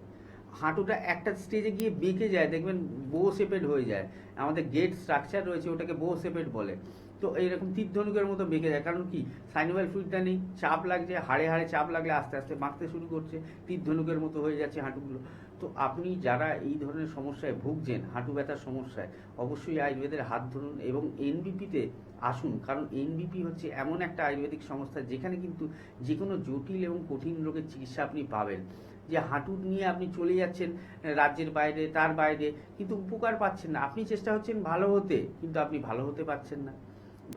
হাঁটুটা একটা স্টেজে গিয়ে বেঁকে যায়, দেখবেন বো শেপেড হয়ে যায়। আমাদের গেট স্ট্রাকচার রয়েছে, ওটাকে বো শেপেড বলে। তো এইরকম তীরধনুকের মতো বেঁকে যায়, কারণ কি সাইনোভিয়াল ফ্লুইডটা নেই, চাপ লাগছে, হাড়ে হাড়ে চাপ লাগলে আস্তে আস্তে বাঁকতে শুরু করছে, তীরধনুকের মতো হয়ে যাচ্ছে হাঁটুগুলো। তো আপনি যারা এই ধরনের সমস্যায় ভুগছেন, হাঁটু ব্যথার সমস্যায়, অবশ্যই আয়ুর্বেদের হাত ধরুন এবং এনবিপিতে আসুন। কারণ এনবিপি হচ্ছে এমন একটা আয়ুর্বেদিক সংস্থা যেখানে কিন্তু যে কোনো জটিল এবং কঠিন রোগের চিকিৎসা আপনি পাবেন। যে হাঁটু নিয়ে আপনি চলে যাচ্ছেন রাজ্যের বাইরে, তার বাইরে, কিন্তু উপকার পাচ্ছেন না। আপনি চেষ্টা হচ্ছেন ভালো হতে, কিন্তু আপনি ভালো হতে পারছেন না।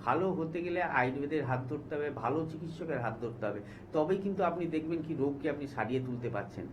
ভালো হতে গেলে আয়ুর্বেদের হাত ধরতে হবে, ভালো চিকিৎসকের হাত ধরতে হবে, তবেই কিন্তু আপনি দেখবেন কি রোগকে আপনি সারিয়ে তুলতে পারছেন।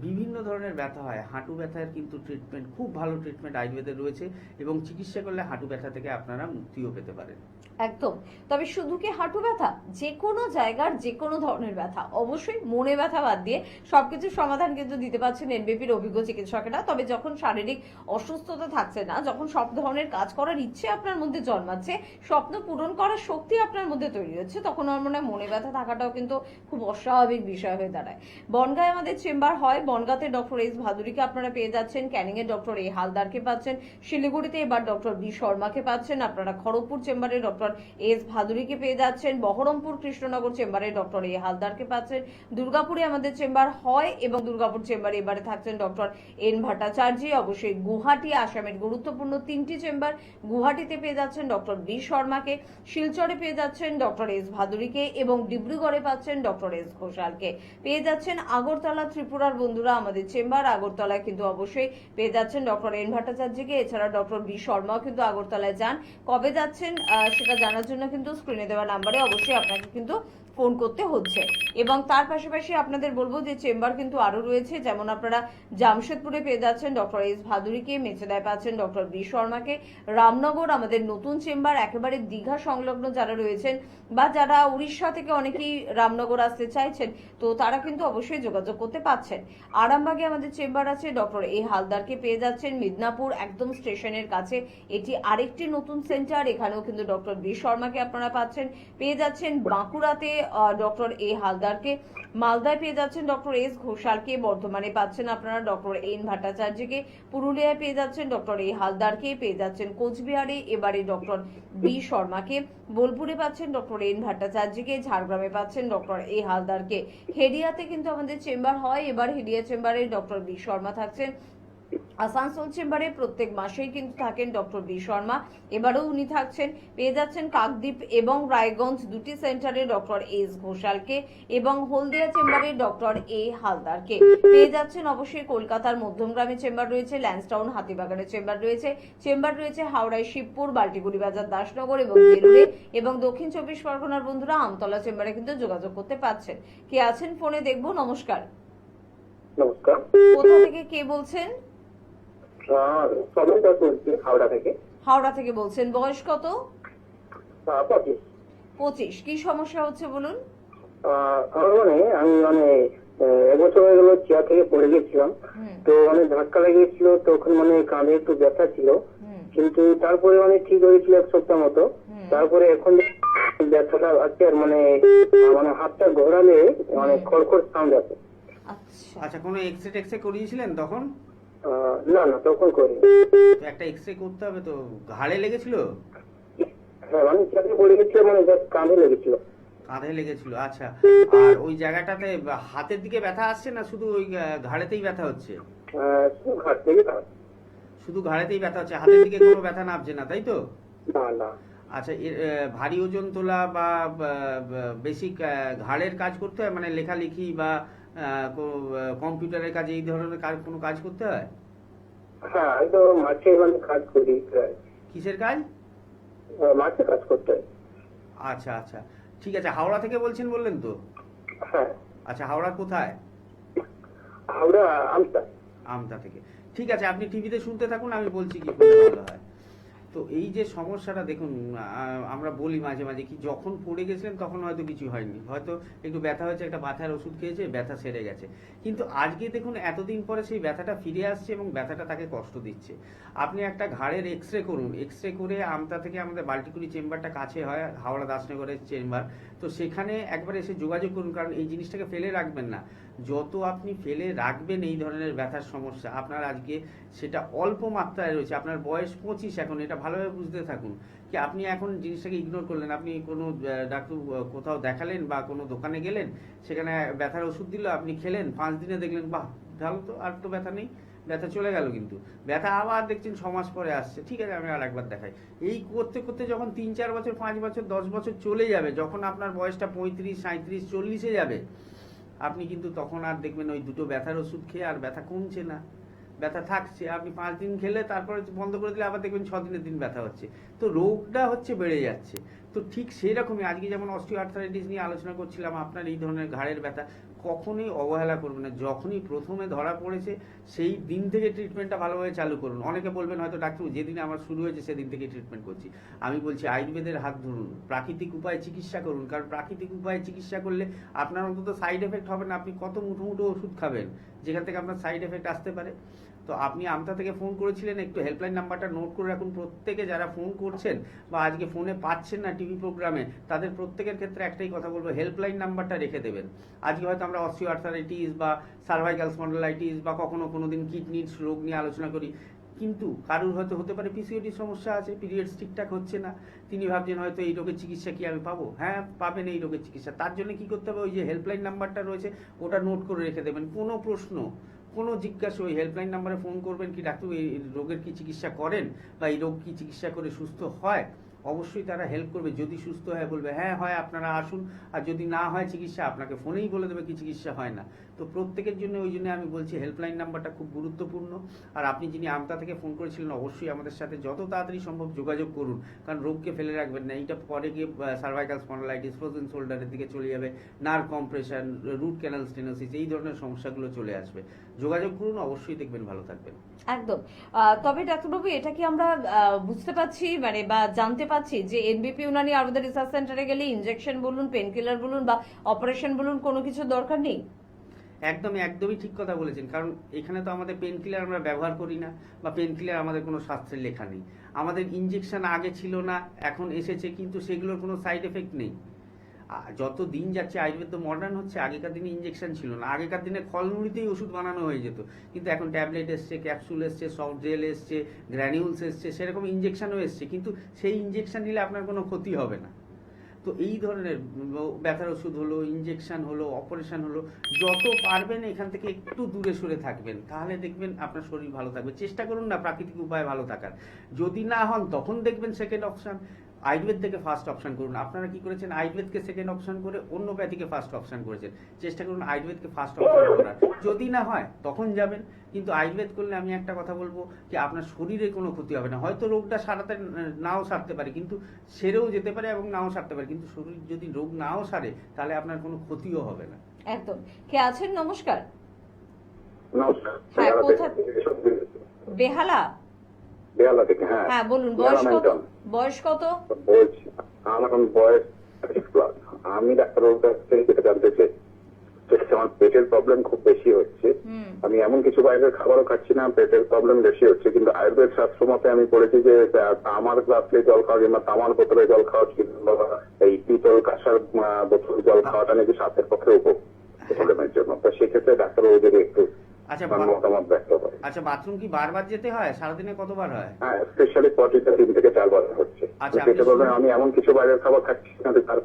বিভিন্ন ধরনের ব্যথা হয়, হাঁটু ব্যথার কিন্তু ট্রিটমেন্ট, খুব ভালো ট্রিটমেন্ট আয়ুর্বেদের রয়েছে, এবং চিকিৎসা করলে হাঁটু ব্যথা থেকে আপনারা মুক্তিও পেতে পারেন। একদম। তবে শুধু কি হাঁটু ব্যথা, যে কোনো জায়গার যে কোনো ধরনের ব্যথা, অবশ্যই মনে ব্যথা বাদ দিয়ে সবকিছুর সমাধান কিন্তু দিতে পারছেন এনবিপির অভিজ্ঞ চিকিৎসকেরা। তবে যখন শারীরিক অসুস্থতা থাকছে না, যখন সব ধরনের কাজ করার ইচ্ছে আপনার মধ্যে জন্মাচ্ছে, স্বপ্ন পূরণ করার শক্তি আপনার মধ্যে তৈরি হচ্ছে, তখন আমার মনে হয় মনে ব্যথা থাকাটাও কিন্তু খুব অস্বাভাবিক বিষয় হয়ে দাঁড়ায়। বনগাঁয় আমাদের চেম্বার হয়, বনগাঁতে ডক্টর এস ভাদুরীকে আপনারা পেয়ে যাচ্ছেন, ক্যানিং এ ডক্টর এ হালদারকে পাচ্ছেন, শিলিগুড়িতে এবার ডক্টর বি শর্মাকে পাচ্ছেন, আপনারা খড়গপুর চেম্বারে ডক্টর এস ভাদুরীকে পেয়ে যাচ্ছেন, বহরমপুর কৃষ্ণনগর চেম্বারে ডক্টর এ হালদারকে পাচ্ছেন, দুর্গাপুরে আমাদের চেম্বার হয় এবং দুর্গাপুর চেম্বারে এবারে থাকছেন ডক্টর এন ভট্টাচার্য। অবশ্যই গুয়াহাটি, আসামের গুরুত্বপূর্ণ 3টি চেম্বার, গুয়াহাটিতে পেয়ে যাচ্ছেন ডক্টর বি শর্মাকে, শিলচরে পেয়ে যাচ্ছেন ডক্টর এস ভাদুরীকে, এবং ডিব্রুগড়ে পাচ্ছেন ডক্টর এস ঘোষালকে। পেয়ে যাচ্ছেন আগরতলা, ত্রিপুরার বন্ধুরা আমাদের চেম্বার, আগরতলায় কিন্তু অবশ্যই পেয়ে যাচ্ছেন ডক্টর এন ভট্টাচার্যকে। এছাড়া ডক্টর বি শর্মাও কিন্তু আগরতলায় যান। কবে যাচ্ছেন সেটা জানার জন্য কিন্তু স্ক্রিনে দেওয়া নাম্বারে অবশ্যই আপনাকে কিন্তু ফোন করতে হচ্ছে। এবং তার পাশাপাশি আপনাদের বলবো যে চেম্বার কিন্তু আরো রয়েছে, যেমন আপনারা জামশেদপুরে পেয়ে যাচ্ছেন ডক্টর এস ভাদুরীকে, মেচেদায় পাচ্ছেন ডক্টর বি শর্মাকে, রামনগর আমাদের নতুন চেম্বার, একেবারে দীঘা সংলগ্ন যারা রয়েছেন বা যারা উড়িষ্যা থেকে অনেকেই রামনগর আসতে চাইছেন, তো তারা কিন্তু অবশ্যই যোগাযোগ করতে পারছেন। আরামবাগে আমাদের চেম্বার আছে, ডক্টর এ হালদারকে পেয়ে যাচ্ছেন, মিদনাপুর একদম স্টেশনের কাছে এটি আরেকটি নতুন সেন্টার, এখানেও কিন্তু ডক্টর বি শর্মাকে আপনারা পাচ্ছেন, পেয়ে যাচ্ছেন বাঁকুড়াতে ডক্টর এ হালদারকে, মালদায় পেয়ে যাচ্ছেন ডক্টর এস ঘোষালকে, বর্ধমানে পাচ্ছেন আপনারা ডক্টর এন ভট্টাচার্যকে, পুরুলিয়ায় পেয়ে যাচ্ছেন ডক্টর এ হালদারকে, পেয়ে যাচ্ছেন কোচবিহারে এবারে ডক্টর বি শর্মাকে, বোলপুরে পাচ্ছেন ডক্টর এন ভট্টাচার্যকে, ঝাড়গ্রামে পাচ্ছেন ডক্টর এ হালদারকে। হেডিয়াতে কিন্তু আমাদের চেম্বার হয়, এবার হেডিয়া চেম্বারে ডক্টর বি শর্মা থাকছেন। আসানসোল চেম্বারে প্রত্যেক মাসেই কিন্তু থাকেন ডক্টর বি শর্মা, এবারেও উনি থাকছেন। পেয়ে যাচ্ছেন কাকদ্বীপ এবং রায়গঞ্জ দুটি সেন্টারে ডক্টর এস ঘোষালকে, এবং হলদিয়া চেম্বারে ডক্টর এ হালদারকে। পেয়ে যাচ্ছেন অবশ্যই কলকাতার মধ্যমগ্রামে চেম্বার রয়েছে, ল্যান্সটাউন হাতিবাগানের চেম্বার রয়েছে, চেম্বার রয়েছে হাওড়ায় শিবপুর, বাল্টিগুড়ি বাজার, দাসনগর এবং বেলুড়ে, এবং দক্ষিণ 24 পরগনার বন্ধুরা আমতলা চেম্বারে কিন্তু যোগাযোগ করতে পারছেন। কে আছেন ফোনে দেখবো? নমস্কার। নমস্কার। কোথা থেকে কে বলছেন? সবাই বলছি হাওড়া থেকে। হাওড়া থেকে বলছেন, বয়স কত? 25। 25। কি সমস্যা হচ্ছে বলুন? আমার আমি এবছর হয়ে গেল চেয়ার থেকে পড়ে গেছিলাম, তো অনেক ধাক্কা লেগেছিল, তখন কাঁধে একটু ব্যথা ছিল, কিন্তু তারপরে ঠিক হয়েছিল 1 সপ্তাহ মতো। তারপরে এখন ব্যথাটা আছে, আর হাতটা ঘোরালে খড়খড় সাউন্ড আছে। আচ্ছা, কোনো এক্সরে করিয়েছিলেন তখন? না না, তখন করি। একটা এক্সরে করতে হবে তো। ঘাড়ে লেগেছিল? হ্যাঁ, চেয়ার থেকে পড়ে গেছিল, কাঁধে লেগেছিল। কাঁধে লেগেছিল, আচ্ছা। আর ওই জায়গাটাতে হাতের দিকে ব্যথা আসছে না শুধু ওই ঘাড়েতেই ব্যথা হচ্ছে? ঘাট থেকে শুধু ঘাড়েতেই ব্যথা হচ্ছে, হাতের দিকে কোনো ব্যথা নামছে না, তাই তো? না না। আচ্ছা, ভারী ওজন তোলা বা বেশি ঘাড়ের কাজ করতে হয়, লেখালেখি বা কম্পিউটারের কাজ, এই ধরনের কোনো কাজ করতে হয়? হ্যাঁ, আমি তো মাঠে কাজ করি। কিসের কাজ? মাঠে কাজ করতে হয়। আচ্ছা আচ্ছা, ঠিক আছে। হাওড়া থেকে বলছেন বললেন তো? হ্যাঁ। আচ্ছা, হাওড়া কোথায়? হাওড়া আমতা। আমতা থেকে, ঠিক আছে। আপনি টিভিতে শুনতে থাকুন, আমি বলছি কি করলে ভালো হয়। তো এই যে সমস্যাটা দেখুন, আমরা বলি মাঝে মাঝে কি যখন পড়ে গেছিলেন তখন হয়তো কিছু হয়নি, হয়তো একটু ব্যথা হয়েছে, একটা ব্যথার ওষুধ খেয়েছে, ব্যথা সেরে গেছে, কিন্তু আজকে দেখুন এতদিন পরে সেই ব্যথাটা ফিরে আসছে এবং ব্যথাটা তাকে কষ্ট দিচ্ছে। আপনি একটা ঘাড়ের এক্সরে করুন, এক্সরে করে আমতা থেকে আমাদের বাল্টিকুড়ি চেম্বারটা কাছে হয়, হাওড়া দাসনগরের চেম্বার, তো সেখানে একবার এসে যোগাযোগ করুন, কারণ এই জিনিসটাকে ফেলে রাখবেন না। যত আপনি ফেলে রাখবেন এই ধরনের ব্যথার সমস্যা, আপনার আজকে সেটা অল্প মাত্রায় রয়েছে। আপনার বয়স 25 এখন, এটা ভালোভাবে বুঝতে থাকুন কি আপনি এখন জিনিসটাকে ইগনোর করলেন। আপনি কোনো ডাক্তার কোথাও দেখালেন বা কোনো দোকানে গেলেন, সেখানে ব্যথার ওষুধ দিল, আপনি খেলেন, 5 দিনে দেখলেন বাহ ভালো তো, আর তো ব্যথা নেই, ব্যথা চলে গেল, কিন্তু ব্যথা আবার দেখছেন 6 মাস পরে আসছে। ঠিক আছে, আমি আর একবার দেখাই। এই করতে করতে যখন 3-4 বছর, 5 বছর, 10 বছর চলে যাবে, যখন আপনার বয়সটা 35, 37, 40-এ যাবে, আপনি কিন্তু তখন আর দেখবেন ওই দুটো ব্যথার ওষুধ খেয়ে আর ব্যথা কমছে না, ব্যথা থাকছে। আপনি 5 দিন খেলে তারপরে বন্ধ করে দিলে আবার দেখবেন 6 দিনের দিন ব্যথা হচ্ছে, তো রোগটা হচ্ছে বেড়ে যাচ্ছে। তো ঠিক সেই রকমই আজকে যেমন অস্টিওআর্থ্রাইটিস নিয়ে আলোচনা করছিলাম, আপনার এই ধরনের ঘাড়ের ব্যথা কখনোই অবহেলা করবেন না। যখনই প্রথমে ধরা পড়েছে সেই দিন থেকে ট্রিটমেন্টটা ভালোভাবে চালু করুন। অনেকে বলবেন হয়তো ডাক্তার যেদিন আমার শুরু হয়েছে সেদিন থেকে ট্রিটমেন্ট করছি। আমি বলছি আয়ুর্বেদের হাত ধরুন, প্রাকৃতিক উপায়ে চিকিৎসা করুন, কারণ প্রাকৃতিক উপায়ে চিকিৎসা করলে আপনার অন্তত সাইড এফেক্ট হবে না। আপনি কত মুঠো মুঠো ওষুধ খাবেন যেখান থেকে আপনার সাইড এফেক্ট আসতে পারে। তো আপনি আমতা থেকে ফোন করেছিলেন, একটু হেল্পলাইন নাম্বারটা নোট করে রাখুন। প্রত্যেকে যারা ফোন করছেন বা আজকে ফোনে পাচ্ছেন না টিভি প্রোগ্রামে, তাদের প্রত্যেকের ক্ষেত্রে একটাই কথা বলবো, হেল্পলাইন নাম্বারটা রেখে দেবেন। আজকে হয়তো আমরা অস্টিওআর্থ্রাইটিস বা সার্ভাইকাল স্পন্ডালাইটিস বা কোনোদিন কিডনির রোগ নিয়ে আলোচনা করি, কিন্তু কারুর হয়তো হতে পারে পিসিওডির সমস্যা আছে, পিরিয়ডস ঠিকঠাক হচ্ছে না, তিনি ভাবছেন হয়তো এই রোগের চিকিৎসা কি আমি পাবো। হ্যাঁ, পাবেন এই রোগের চিকিৎসা। তার জন্য কি করতে হবে, ওই যে হেল্পলাইন নাম্বারটা রয়েছে ওটা নোট করে রেখে দেবেন। কোনো প্রশ্ন, কোনো জিজ্ঞাসা ওই হেল্পলাইন নাম্বারে ফোন করবেন, কি ডাক্তার এই রোগের কি চিকিৎসা করেন বা এই রোগ কি চিকিৎসা করে সুস্থ হয়। অবশ্যই তারা হেল্প করবে। যদি সুস্থ হয় বলবে হ্যাঁ হয়, আপনারা আসুন, আর যদি না হয় চিকিৎসা আপনাকে ফোনেই বলে দেবে কি চিকিৎসা হয় না। তো প্রত্যেকের জন্য ওই জন্য আমি বলছি হেল্পলাইন নাম্বারটা খুব গুরুত্বপূর্ণ। আর আপনি যিনি আমতা থেকে ফোন করেছিলেন অবশ্যই আমাদের সাথে যত তাড়াতাড়ি সম্ভব যোগাযোগ করুন, কারণ রোগকে ফেলে রাখবেন না। এইটা পরে গিয়ে সার্ভাইকাল স্পন্ডালাইটিস, ফ্রোজেন শোল্ডারের দিকে চলে যাবে, nerve compression, root canal stenosis, এই ধরনের সমস্যাগুলো চলে আসবে। যোগাযোগ করুন, অবশ্যই দেখবেন ভালো থাকবেন। একদম। তবে ডাক্তারবাবু এটা কি আমরা বুঝতে পাচ্ছি মানে বা জানতে পাচ্ছি যে এনবিপি ইউনানি আয়ুর্বেদ রিসার্চ সেন্টারে গেলে ইনজেকশন বলুন, পেন কিলার বলুন বা অপারেশন বলুন, কোনো কিছু দরকার নেই? একদমই ঠিক কথা বলেছেন। কারণ এখানে তো আমাদের পেন কিলার আমরা ব্যবহার করি না, বা পেন কিলার আমাদের কোনো শাস্ত্রে লেখা নেই। আমাদের ইনজেকশন আগে ছিল না, এখন এসেছে, কিন্তু সেগুলোর কোনো সাইড এফেক্ট নেই। যত দিন যাচ্ছে আয়ুর্বেদ তো মডার্ন হচ্ছে। আগেকার দিনে ইনজেকশন ছিল না, আগেকার দিনে খলমুড়িতেই ওষুধ বানানো হয়ে যেত, কিন্তু এখন ট্যাবলেট এসছে, ক্যাপসুল এসছে, সফট জেল এসছে, গ্র্যানিউলস এসছে, সেরকম ইনজেকশনও এসছে, কিন্তু সেই ইনজেকশন নিলে আপনার কোনো ক্ষতি হবে না। তো এই ধরনের ব্যথার ওষুধ হলো, ইনজেকশন হলো, অপারেশন হলো, যত পারবেন এখান থেকে একটু দূরে সরে থাকবেন, তাহলে দেখবেন আপনার শরীর ভালো থাকবে। চেষ্টা করুন না প্রাকৃতিক উপায়ে ভালো থাকার। যদি না হন তখন দেখবেন সেকেন্ড অপশন আয়ুর্বেদ থেকে ফার্স্ট অপশন করুন। আপনারা কি করেছেন, আয়ুর্বেদকে সেকেন্ড অপশন করে হোমিওপ্যাথিকে ফার্স্ট অপশন করেছেন। চেষ্টা করুন আয়ুর্বেদকে ফার্স্ট অপশন করার। যদি না হয় তখন যাবেন, কিন্তু আয়ুর্বেদ করলে আমি একটা কথা বলবো যে আপনার শরীরে কোনো ক্ষতি হবে না। হয়তো রোগটা সারাতে নাও সারতে পারে, কিন্তু সেরেও যেতে পারে এবং নাও সারতে পারে, কিন্তু শরীর যদি রোগ নাও সারে তাহলে আপনার কোনো ক্ষতিও হবে না। একদম। কে আছেন? নমস্কার। নমস্কার। হ্যাঁ, কোথা? বেহালা? বেহালা থেকে। হ্যাঁ হ্যাঁ বলুন, বয়স কত? বয়স কত? বলছি আমার এখন বয়স 30+। আমি ডাক্তারবাবুর কাছ থেকে যেটা জানতে চাই, আমার পেটের প্রবলেম খুব বেশি হচ্ছে। আমি এমন কিছু বাইরের খাবারও খাচ্ছি না, পেটের প্রবলেম বেশি হচ্ছে, কিন্তু আয়ুর্বেদ শাস্ত্র মতে আমি পড়েছি যে তামার গ্লাসে জল খাওয়া কিংবা তামার বোতলে জল খাওয়া কিংবা এই পিতল কাঁসার বোতলে জল খাওয়াটা নাকি স্বাস্থ্যের পক্ষে প্রবলেমের জন্য। তো সেক্ষেত্রে ডাক্তারবাবু যদি একটু মতামত ব্যক্ত করে। আচ্ছা, বাথরুম কি বারবার যেতে হয়? সারাদিনে কতবার হয়? হ্যাঁ, স্পেশালি 3 থেকে 4 বার হচ্ছে। আচ্ছা, আমি এমন কিছু বাইরের খাবার খাচ্ছি না, তার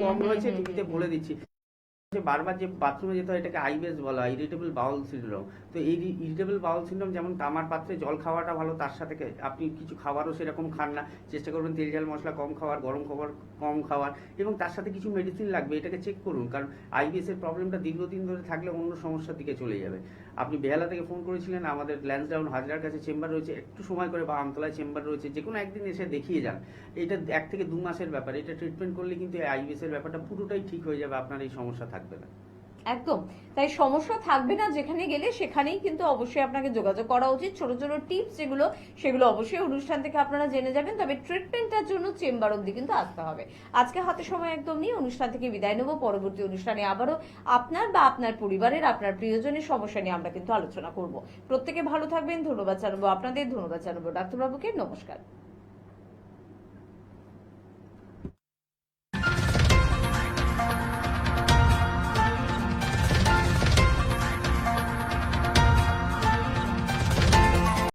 কম রয়েছে, টিভিতে বলে দিচ্ছি। বারবার যে বাথরুমে যেতে হয় এটাকে আইবিএস বলা হয়, ইরিটেবল বাউল সিনড্রোম। তো এই ইরিটেবল বাউল সিনড্রোম, যেমন তামার পাত্রে জল খাওয়াটা ভালো, তার সাথে আপনি কিছু খাবারও সেরকম খান না, চেষ্টা করবেন তেল ঝাল মশলা কম খাওয়ার, গরম খাবার কম খাওয়ার, এবং তার সাথে কিছু মেডিসিন লাগবে, এটাকে চেক করুন। কারণ আইবিএস এর প্রবলেমটা দীর্ঘদিন ধরে থাকলে অন্য সমস্যার দিকে চলে যাবে। আপনি বেহালা থেকে ফোন করেছিলেন, আমাদের ল্যান্সডাউন হাজরার কাছে চেম্বার রয়েছে, একটু সময় করে, বা আমতলায় চেম্বার রয়েছে, যে কোনো একদিন এসে দেখিয়ে যান। এটা 1 থেকে 2 মাসের ব্যাপার। এটা ট্রিটমেন্ট করলে কিন্তু আইবিএস এর ব্যাপারটা পুরোটাই ঠিক হয়ে যাবে, আপনার এই সমস্যা থাকবে না। একদম তাই, সমস্যা থাকবে না যেখানে গেলে সেখানেই কিন্তু অবশ্যই আপনাকে যোগাযোগ করা উচিত। ছোট ছোট টিপস যেগুলো, সেগুলো অবশ্যই অনুষ্ঠান থেকে আপনারা জেনে যাবেন। তবে ট্রিটমেন্টের জন্য চেম্বার অব্দি কিন্তু আসতে হবে। আজকে হাতে সময় একদম নেই, অনুষ্ঠান থেকে বিদায় নেব। পরবর্তী অনুষ্ঠানে আবারও আপনার বা আপনার পরিবারের, আপনার প্রিয়জনের সমস্যা নিয়ে আমরা কিন্তু আলোচনা করব। প্রত্যেকে ভালো থাকবেন। ধন্যবাদ জানাবো আপনাদের, ধন্যবাদ জানাবো ডাক্তারবাবুকে। নমস্কার।